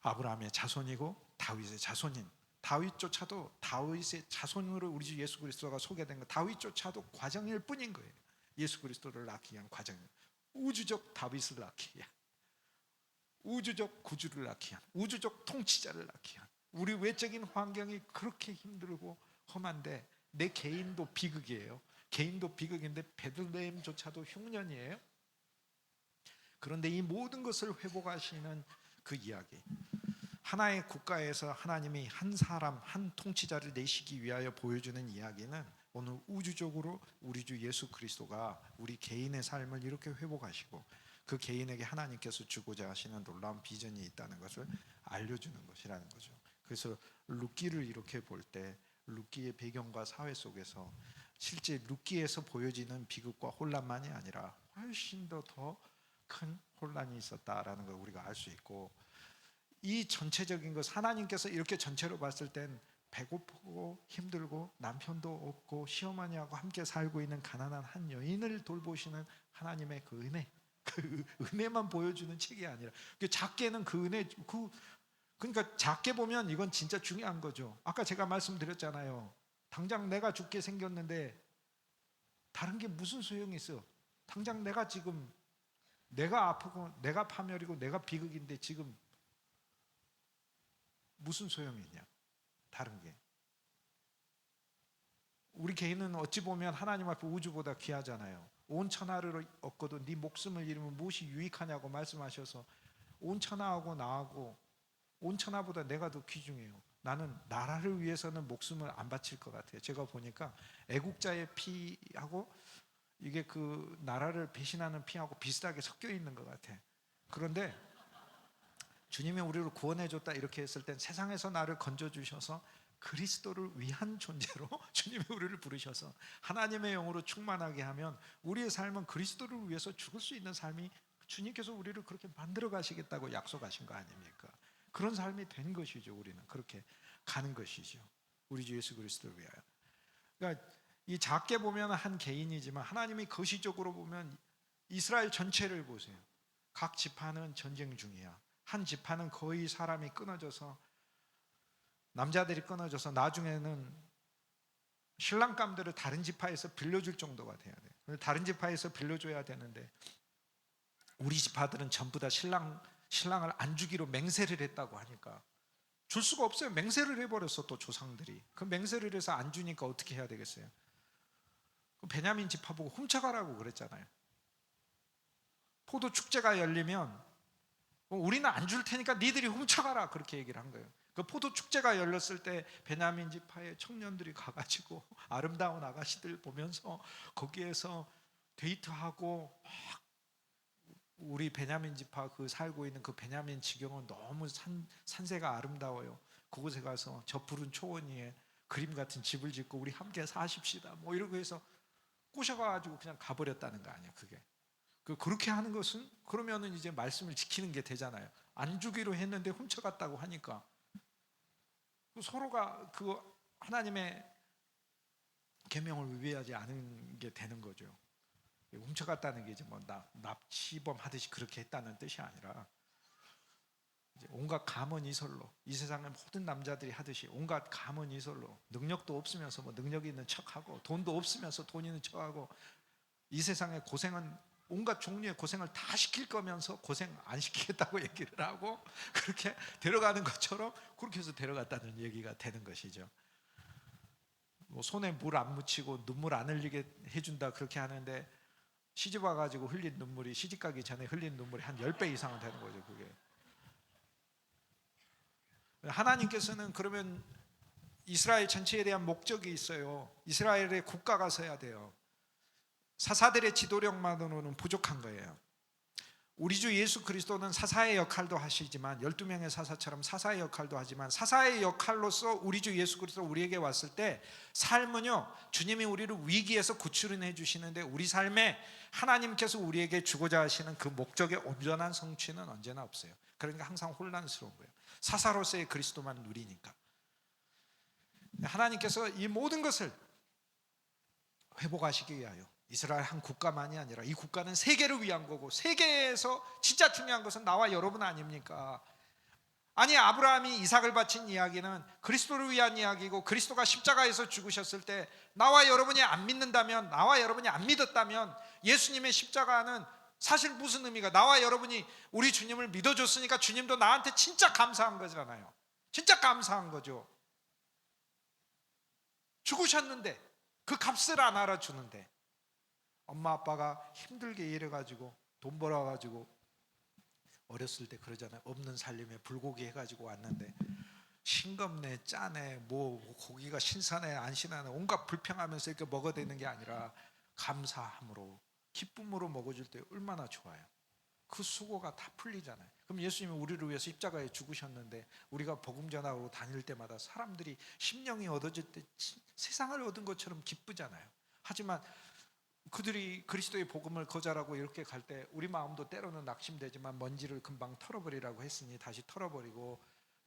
아브라함의 자손이고 다윗의 자손인, 다윗조차도 다윗의 자손으로 우리 주 예수 그리스도가 소개된 거, 다윗조차도 과정일 뿐인 거예요. 예수 그리스도를 낳기 위한 과정, 우주적 다윗을 낳기 위한, 우주적 구주를 낳기 위한, 우주적 통치자를 낳기 위한. 우리 외적인 환경이 그렇게 힘들고 험한데 내 개인도 비극이에요. 개인도 비극인데 베들레헴조차도 흉년이에요. 그런데 이 모든 것을 회복하시는 그 이야기, 하나의 국가에서 하나님이 한 사람, 한 통치자를 내시기 위하여 보여주는 이야기는 오늘 우주적으로 우리 주 예수 그리스도가 우리 개인의 삶을 이렇게 회복하시고 그 개인에게 하나님께서 주고자 하시는 놀라운 비전이 있다는 것을 알려주는 것이라는 거죠. 그래서 룻기를 이렇게 볼 때 룻기의 배경과 사회 속에서 실제 룻기에서 보여지는 비극과 혼란만이 아니라 훨씬 더 큰 혼란이 있었다라는 걸 우리가 알 수 있고, 이 전체적인 것, 하나님께서 이렇게 전체로 봤을 땐 배고프고 힘들고 남편도 없고 시어머니하고 함께 살고 있는 가난한 한 여인을 돌보시는 하나님의 그 은혜, 그 은혜만 보여주는 책이 아니라, 작게는 그 은혜, 그러니까 작게 보면 이건 진짜 중요한 거죠. 아까 제가 말씀드렸잖아요. 당장 내가 죽게 생겼는데 다른 게 무슨 소용이 있어? 당장 내가 지금 내가 아프고 내가 파멸이고 내가 비극인데 지금 무슨 소용이 있냐? 다른 게. 우리 개인은 어찌 보면 하나님 앞에 우주보다 귀하잖아요. 온 천하를 얻고도 네 목숨을 잃으면 무엇이 유익하냐고 말씀하셔서 온 천하하고 나하고 온 천하보다 내가 더 귀중해요. 나는 나라를 위해서는 목숨을 안 바칠 것 같아요. 제가 보니까 애국자의 피하고 이게 그 나라를 배신하는 피하고 비슷하게 섞여 있는 것 같아. 그런데 주님이 우리를 구원해 줬다 이렇게 했을 땐 세상에서 나를 건져 주셔서 그리스도를 위한 존재로 주님이 우리를 부르셔서 하나님의 영으로 충만하게 하면 우리의 삶은 그리스도를 위해서 죽을 수 있는 삶이, 주님께서 우리를 그렇게 만들어 가시겠다고 약속하신 거 아닙니까? 그런 삶이 된 것이죠. 우리는 그렇게 가는 것이죠. 우리 주 예수 그리스도를 위하여. 그러니까 이 작게 보면 한 개인이지만 하나님이 거시적으로 보면 이스라엘 전체를 보세요. 각 지파는 전쟁 중이야. 한 지파는 거의 사람이 끊어져서, 남자들이 끊어져서 나중에는 신랑감들을 다른 지파에서 빌려줄 정도가 돼야 돼. 다른 지파에서 빌려줘야 되는데 우리 지파들은 전부 다 신랑을 안 주기로 맹세를 했다고 하니까 줄 수가 없어요. 맹세를 해버렸어. 또 조상들이 그 맹세를 해서 안 주니까 어떻게 해야 되겠어요? 베냐민 지파 보고 훔쳐가라고 그랬잖아요. 포도 축제가 열리면 우리는 안 줄 테니까 니들이 훔쳐가라, 그렇게 얘기를 한 거예요. 그 포도 축제가 열렸을 때 베냐민 지파의 청년들이 가가지고 아름다운 아가씨들 보면서 거기에서 데이트하고, 막 우리 베냐민 지파 그 살고 있는 그 베냐민 지경은 너무 산세가 아름다워요. 그곳에 가서 저 푸른 초원 위에 그림 같은 집을 짓고 우리 함께 사십시다 뭐 이러고 해서 꼬셔가지고 그냥 가버렸다는 거 아니야. 그게 그렇게 하는 것은, 그러면은 이제 말씀을 지키는 게 되잖아요. 안 주기로 했는데 훔쳐갔다고 하니까 서로가 그 하나님의 계명을 위배하지 않은 게 되는 거죠. 훔쳐갔다는 게 이제 뭐 납치범 하듯이 그렇게 했다는 뜻이 아니라 이제 온갖 가문이설로, 이 세상의 모든 남자들이 하듯이 온갖 가문이설로 능력도 없으면서 뭐 능력 있는 척하고 돈도 없으면서 돈 있는 척하고 이 세상의 고생은 온갖 종류의 고생을 다 시킬 거면서 고생 안 시키겠다고 얘기를 하고 그렇게 데려가는 것처럼 그렇게 해서 데려갔다는 얘기가 되는 것이죠. 뭐 손에 물 안 묻히고 눈물 안 흘리게 해준다 그렇게 하는데 시집 와가지고 흘린 눈물이, 시집 가기 전에 흘린 눈물이 한 10배 이상은 되는 거죠. 그게 하나님께서는 그러면 이스라엘 전체에 대한 목적이 있어요. 이스라엘의 국가가 서야 돼요. 사사들의 지도력만으로는 부족한 거예요. 우리 주 예수 그리스도는 사사의 역할도 하시지만 12명의 사사처럼 사사의 역할도 하지만 사사의 역할로서 우리 주 예수 그리스도 우리에게 왔을 때 삶은요, 주님이 우리를 위기에서 구출해 주시는데 우리 삶에 하나님께서 우리에게 주고자 하시는 그 목적의 온전한 성취는 언제나 없어요. 그러니까 항상 혼란스러운 거예요. 사사로서의 그리스도만 누리니까. 하나님께서 이 모든 것을 회복하시기 위하여 이스라엘 한 국가만이 아니라 이 국가는 세계를 위한 거고, 세계에서 진짜 중요한 것은 나와 여러분 아닙니까? 아니, 아브라함이 이삭을 바친 이야기는 그리스도를 위한 이야기고, 그리스도가 십자가에서 죽으셨을 때 나와 여러분이 안 믿는다면, 나와 여러분이 안 믿었다면 예수님의 십자가는 사실 무슨 의미가, 나와 여러분이 우리 주님을 믿어줬으니까 주님도 나한테 진짜 감사한 거잖아요. 진짜 감사한 거죠. 죽으셨는데 그 값을 안 알아주는데, 엄마 아빠가 힘들게 일해가지고 돈 벌어가지고 어렸을 때 그러잖아요. 없는 살림에 불고기 해가지고 왔는데 싱겁네, 짜네, 뭐 고기가 신선해 안 신하네, 온갖 불평하면서 이렇게 먹어대는 게 아니라 감사함으로, 기쁨으로 먹어줄 때 얼마나 좋아요. 그 수고가 다 풀리잖아요. 그럼 예수님이 우리를 위해서 십자가에 죽으셨는데 우리가 복음 전하고 다닐 때마다 사람들이 심령이 얻어질 때 세상을 얻은 것처럼 기쁘잖아요. 하지만 그들이 그리스도의 복음을 거절하고 이렇게 갈 때 우리 마음도 때로는 낙심되지만 먼지를 금방 털어버리라고 했으니 다시 털어버리고,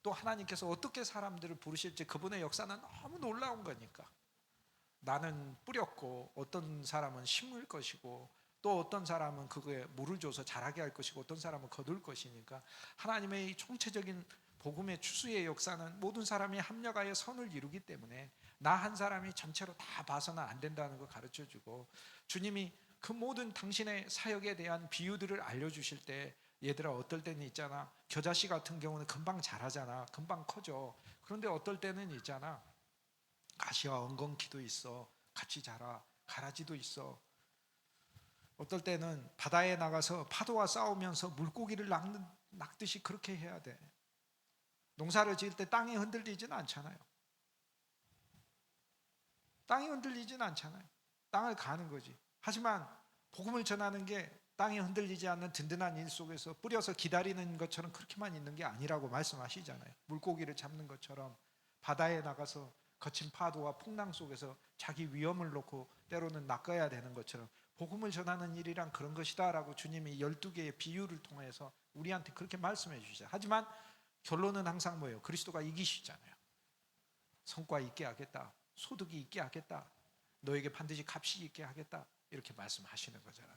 또 하나님께서 어떻게 사람들을 부르실지 그분의 역사는 너무 놀라운 거니까. 나는 뿌렸고 어떤 사람은 심을 것이고 또 어떤 사람은 그거에 물을 줘서 자라게 할 것이고 어떤 사람은 거둘 것이니까, 하나님의 총체적인 복음의 추수의 역사는 모든 사람이 합력하여 선을 이루기 때문에 나 한 사람이 전체로 다 봐서는 안 된다는 걸 가르쳐주고, 주님이 그 모든 당신의 사역에 대한 비유들을 알려주실 때, 얘들아 어떨 때는 있잖아, 겨자씨 같은 경우는 금방 자라잖아, 금방 커져. 그런데 어떨 때는 있잖아, 가시와 엉겅퀴도 있어, 같이 자라. 가라지도 있어. 어떨 때는 바다에 나가서 파도와 싸우면서 물고기를 낚듯이 그렇게 해야 돼. 농사를 지을 때 땅이 흔들리지는 않잖아요. 땅이 흔들리지는 않잖아요. 땅을 가는 거지. 하지만 복음을 전하는 게 땅이 흔들리지 않는 든든한 일 속에서 뿌려서 기다리는 것처럼 그렇게만 있는 게 아니라고 말씀하시잖아요. 물고기를 잡는 것처럼 바다에 나가서 거친 파도와 풍랑 속에서 자기 위험을 놓고 때로는 낚아야 되는 것처럼 복음을 전하는 일이란 그런 것이다 라고 주님이 12개의 비유를 통해서 우리한테 그렇게 말씀해 주시죠. 하지만 결론은 항상 뭐예요? 그리스도가 이기시잖아요. 성과 있게 하겠다, 소득이 있게 하겠다, 너에게 반드시 값이 있게 하겠다, 이렇게 말씀하시는 거잖아요.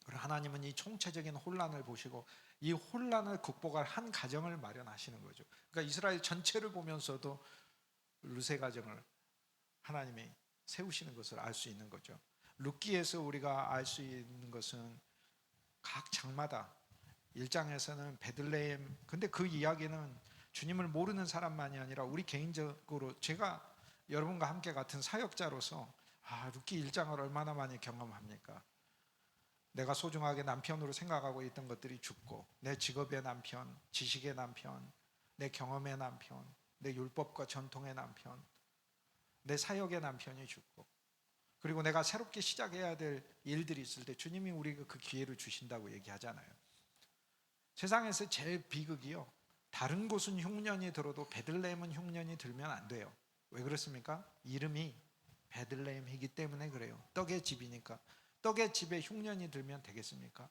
그리고 하나님은 이 총체적인 혼란을 보시고 이 혼란을 극복할 한 가정을 마련하시는 거죠. 그러니까 이스라엘 전체를 보면서도 르세 가정을 하나님이 세우시는 것을 알 수 있는 거죠. 룻기에서 우리가 알 수 있는 것은 각 장마다 1장에서는 베들레헴, 근데 그 이야기는 주님을 모르는 사람만이 아니라 우리 개인적으로, 제가 여러분과 함께 같은 사역자로서 룻기 1장을 얼마나 많이 경험합니까? 내가 소중하게 남편으로 생각하고 있던 것들이 죽고, 내 직업의 남편, 지식의 남편, 내 경험의 남편, 내 율법과 전통의 남편, 내 사역의 남편이 죽고, 그리고 내가 새롭게 시작해야 될 일들이 있을 때 주님이 우리가 그 기회를 주신다고 얘기하잖아요. 세상에서 제일 비극이요, 다른 곳은 흉년이 들어도 베들레헴은 흉년이 들면 안 돼요. 왜 그렇습니까? 이름이 베들레헴이기 때문에 그래요. 떡의 집이니까. 떡의 집에 흉년이 들면 되겠습니까?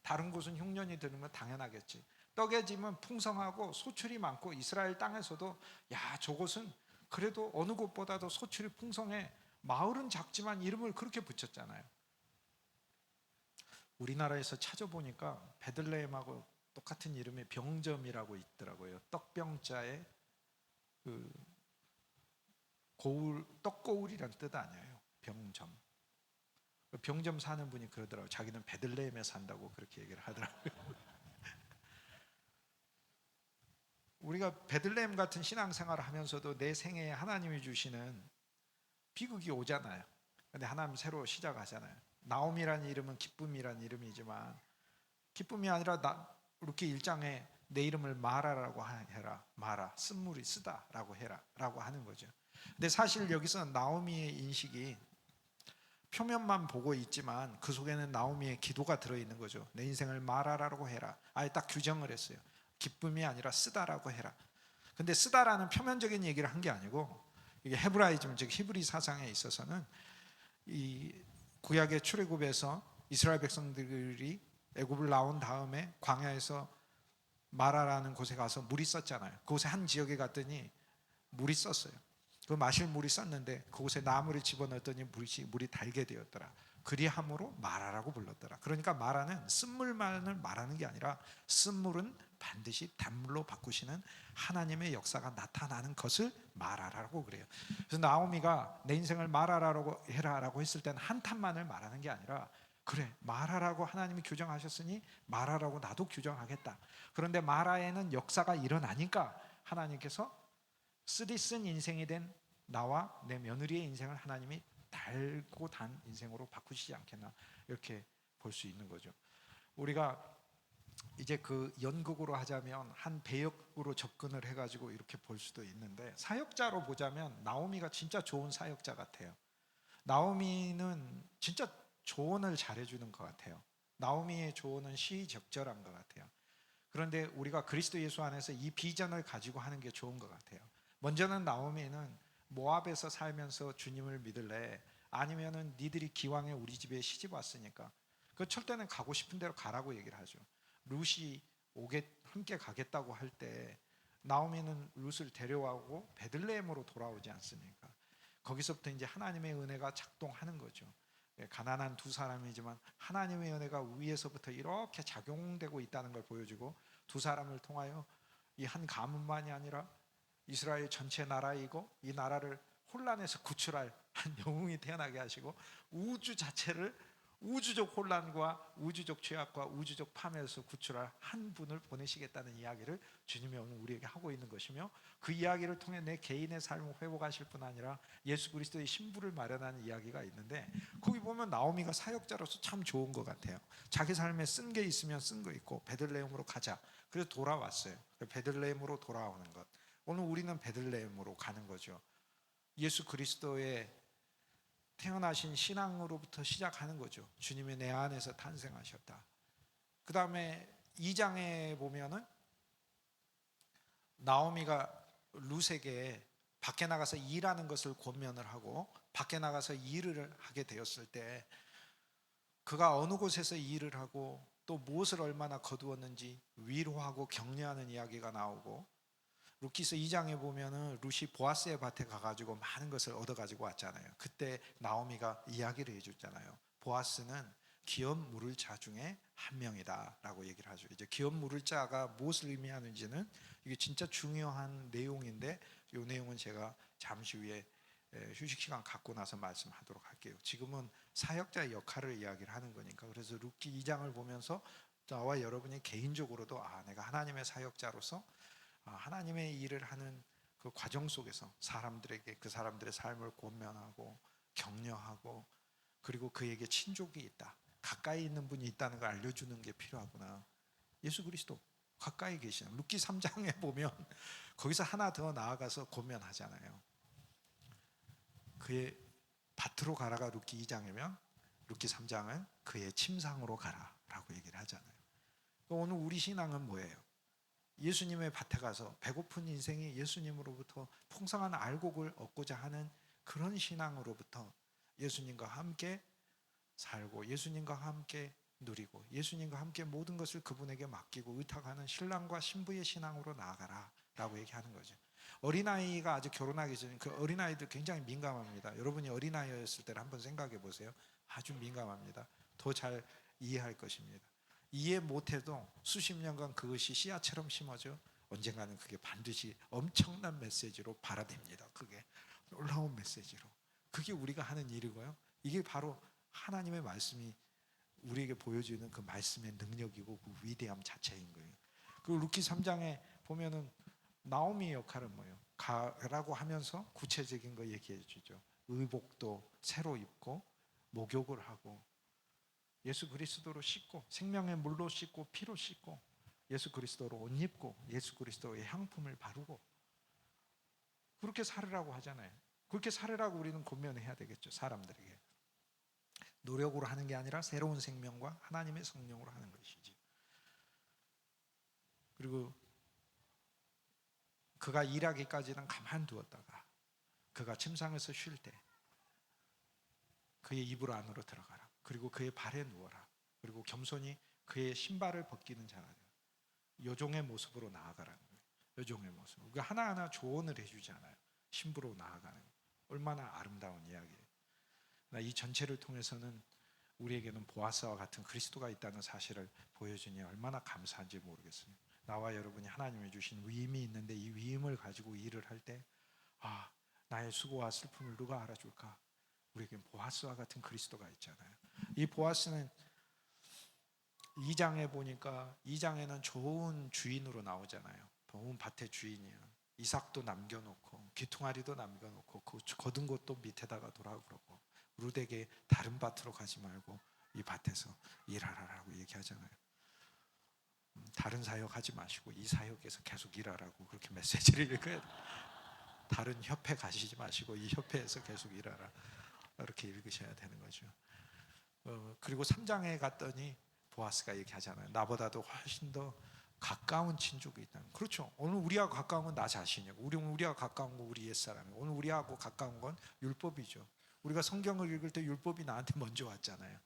다른 곳은 흉년이 들면 당연하겠지. 떡의 집은 풍성하고 소출이 많고 이스라엘 땅에서도 저곳은 그래도 어느 곳보다도 소출이 풍성해, 마을은 작지만 이름을 그렇게 붙였잖아요. 우리나라에서 찾아보니까 베들레헴하고 똑같은 이름의 병점이라고 있더라고요. 떡병자에 그 고울, 떡고울이란 뜻 아니에요. 병점. 병점 사는 분이 그러더라고요. 자기는 베들레헴에 산다고 그렇게 얘기를 하더라고요. 우리가 베들레헴 같은 신앙생활을 하면서도 내 생애에 하나님이 주시는 비극이 오잖아요. 근데 하나님 새로 시작하잖아요. 나옴이라는 이름은 기쁨이라는 이름이지만, 기쁨이 아니라 룻기 1장에 내 이름을 마라라고 해라, 마라, 쓴물이 쓰다라고 해라 라고 하는 거죠. 근데 사실 여기서 나오미의 인식이 표면만 보고 있지만 그 속에는 나오미의 기도가 들어있는 거죠. 내 인생을 말하라고 해라. 아예 딱 규정을 했어요. 기쁨이 아니라 쓰다라고 해라. 근데 쓰다라는 표면적인 얘기를 한 게 아니고, 이게 헤브라이즘 즉 히브리 사상에 있어서는 이 구약의 출애굽에서 이스라엘 백성들이 애굽을 나온 다음에 광야에서 마라라는 곳에 가서 물이 썼잖아요. 그곳에 한 지역에 갔더니 물이 썼어요. 그 마실 물이 썼는데 그곳에 나무를 집어넣었더니 물이 달게 되었더라. 그리함으로 마라라고 불렀더라. 그러니까 마라는 쓴물만을 말하는 게 아니라 쓴물은 반드시 단물로 바꾸시는 하나님의 역사가 나타나는 것을 마라라고 그래요. 그래서 나오미가 내 인생을 마라라고 해라라고 했을 때는 한탄만을 말하는 게 아니라, 그래 마라라고 하나님이 규정하셨으니 마라라고 나도 규정하겠다. 그런데 마라에는 역사가 일어나니까 하나님께서 쓰디 쓴 인생이 된 나와 내 며느리의 인생을 하나님이 달고 단 인생으로 바꾸시지 않겠나, 이렇게 볼 수 있는 거죠. 우리가 이제 그 연극으로 하자면 한 배역으로 접근을 해가지고 이렇게 볼 수도 있는데, 사역자로 보자면 나오미가 진짜 좋은 사역자 같아요. 나오미는 진짜 조언을 잘해주는 것 같아요. 나오미의 조언은 시의적절한 것 같아요. 그런데 우리가 그리스도 예수 안에서 이 비전을 가지고 하는 게 좋은 것 같아요. 먼저는 나오미는 모압에서 살면서 주님을 믿을래? 아니면은 니들이 기왕에 우리 집에 시집 왔으니까 그 철때는 가고 싶은 대로 가라고 얘기를 하죠. 룻이 함께 가겠다고 할 때 나오미는 룻을 데려가고 베들레헴으로 돌아오지 않습니까? 거기서부터 이제 하나님의 은혜가 작동하는 거죠. 가난한 두 사람이지만 하나님의 은혜가 위에서부터 이렇게 작용되고 있다는 걸 보여주고, 두 사람을 통하여 이 한 가문만이 아니라 이스라엘 전체 나라이고 이 나라를 혼란에서 구출할 한 영웅이 태어나게 하시고, 우주 자체를 우주적 혼란과 우주적 죄악과 우주적 파멸에서 구출할 한 분을 보내시겠다는 이야기를 주님이 오늘 우리에게 하고 있는 것이며, 그 이야기를 통해 내 개인의 삶을 회복하실 뿐 아니라 예수 그리스도의 신부를 마련하는 이야기가 있는데, 거기 보면 나오미가 사역자로서 참 좋은 것 같아요. 자기 삶에 쓴 게 있으면 쓴 거 있고, 베들레헴으로 가자. 그래서 돌아왔어요. 베들레헴으로 돌아오는 것. 오늘 우리는 베들레헴으로 가는 거죠. 예수 그리스도의 태어나신 신앙으로부터 시작하는 거죠. 주님이 내 안에서 탄생하셨다. 그 다음에 2장에 보면은 나오미가 룻에게 밖에 나가서 일하는 것을 권면을 하고, 밖에 나가서 일을 하게 되었을 때 그가 어느 곳에서 일을 하고 또 무엇을 얼마나 거두었는지 위로하고 격려하는 이야기가 나오고, 루키스 2장에 보면은 룻이 보아스의 밭에 가가지고 많은 것을 얻어가지고 왔잖아요. 그때 나오미가 이야기를 해줬잖아요. 보아스는 기업 물을 자 중에 한 명이다 라고 얘기를 하죠. 이제 기업 물을 자가 무엇을 의미하는지는 이게 진짜 중요한 내용인데, 이 내용은 제가 잠시 후에 휴식 시간 갖고 나서 말씀하도록 할게요. 지금은 사역자의 역할을 이야기를 하는 거니까. 그래서 루키 2장을 보면서 나와 여러분이 개인적으로도 내가 하나님의 사역자로서 하나님의 일을 하는 그 과정 속에서 사람들에게 그 사람들의 삶을 권면하고 격려하고, 그리고 그에게 친족이 있다, 가까이 있는 분이 있다는 걸 알려주는 게 필요하구나. 예수 그리스도 가까이 계시는 루키 3장에 보면 거기서 하나 더 나아가서 권면하잖아요. 그의 밭으로 가라가 루키 2장이면 루키 3장은 그의 침상으로 가라라고 얘기를 하잖아요. 오늘 우리 신앙은 뭐예요? 예수님의 밭에 가서 배고픈 인생이 예수님으로부터 풍성한 알곡을 얻고자 하는 그런 신앙으로부터 예수님과 함께 살고 예수님과 함께 누리고 예수님과 함께 모든 것을 그분에게 맡기고 의탁하는 신랑과 신부의 신앙으로 나아가라 라고 얘기하는 거죠. 어린아이가 아직 결혼하기 전에 그 어린아이들 굉장히 민감합니다. 여러분이 어린아이였을 때를 한번 생각해 보세요. 아주 민감합니다. 더 잘 이해할 것입니다. 이해 못해도 수십 년간 그것이 씨앗처럼 심어져 언젠가는 그게 반드시 엄청난 메시지로 발화됩니다. 그게 놀라운 메시지로. 그게 우리가 하는 일이고요. 이게 바로 하나님의 말씀이 우리에게 보여주는 그 말씀의 능력이고 그 위대함 자체인 거예요. 그 루키 3장에 보면은 나오미의 역할은 뭐예요? 가라고 하면서 구체적인 거 얘기해 주죠. 의복도 새로 입고 목욕을 하고 예수 그리스도로 씻고 생명의 물로 씻고 피로 씻고 예수 그리스도로 옷 입고 예수 그리스도의 향품을 바르고 그렇게 살으라고 하잖아요. 그렇게 살으라고 우리는 권면해야 되겠죠, 사람들에게. 노력으로 하는 게 아니라 새로운 생명과 하나님의 성령으로 하는 것이지. 그리고 그가 일하기까지는 가만두었다가 그가 침상에서 쉴 때 그의 이불 안으로 들어가라. 그리고 그의 발에 누워라. 그리고 겸손히 그의 신발을 벗기는 자가 되라. 여종의 모습으로 나아가라는 거예요. 여종의 모습. 그러니까 하나하나 조언을 해주잖아요. 신부로 나아가는 거. 얼마나 아름다운 이야기예요. 이 전체를 통해서는 우리에게는 보아스와 같은 그리스도가 있다는 사실을 보여주니 얼마나 감사한지 모르겠어요. 나와 여러분이 하나님이 주신 위임이 있는데 이 위임을 가지고 일을 할 때 나의 수고와 슬픔을 누가 알아줄까? 우리에겐 보아스와 같은 그리스도가 있잖아요. 이 보아스는 2장에 보니까 2장에는 좋은 주인으로 나오잖아요. 좋은 밭의 주인이에요. 이삭도 남겨놓고 귀퉁아리도 남겨놓고 그 거둔 것도 밑에다가 두라고 그러고 룻에게 다른 밭으로 가지 말고 이 밭에서 일하라라고 얘기하잖아요. 다른 사역하지 마시고 이 사역에서 계속 일하라고 그렇게 메시지를 읽어야 돼요. 다른 협회 가시지 마시고 이 협회에서 계속 일하라 이렇게 읽으셔야 되는 거죠. 그리고 3장에 갔더니 보아스가 얘기하잖아요. 나보다도 훨씬 더 가까운 친족이 있다는. 그렇죠. 오늘 우리하고 가까운 건 나 자신이고 우리하고 가까운 건 우리 옛사람이고 오늘 우리하고 가까운 건 율법이죠. 우리가 성경을 읽을 때 율법이 나한테 먼저 왔잖아요.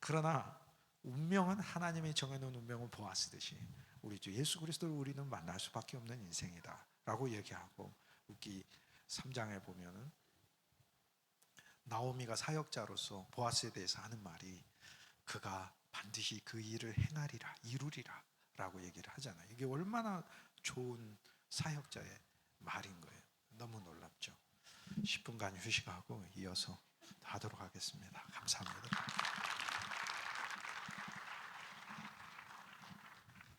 그러나 운명은 하나님이 정해놓은 운명은 보아스듯이 우리 주 예수 그리스도를 우리는 만날 수밖에 없는 인생이다 라고 얘기하고 룻기 3장에 보면은 나오미가 사역자로서 보아스에 대해서 하는 말이 그가 반드시 그 일을 행하리라 이루리라 라고 얘기를 하잖아요. 이게 얼마나 좋은 사역자의 말인 거예요. 너무 놀랍죠. 10분간 휴식하고 이어서 하도록 하겠습니다. 감사합니다.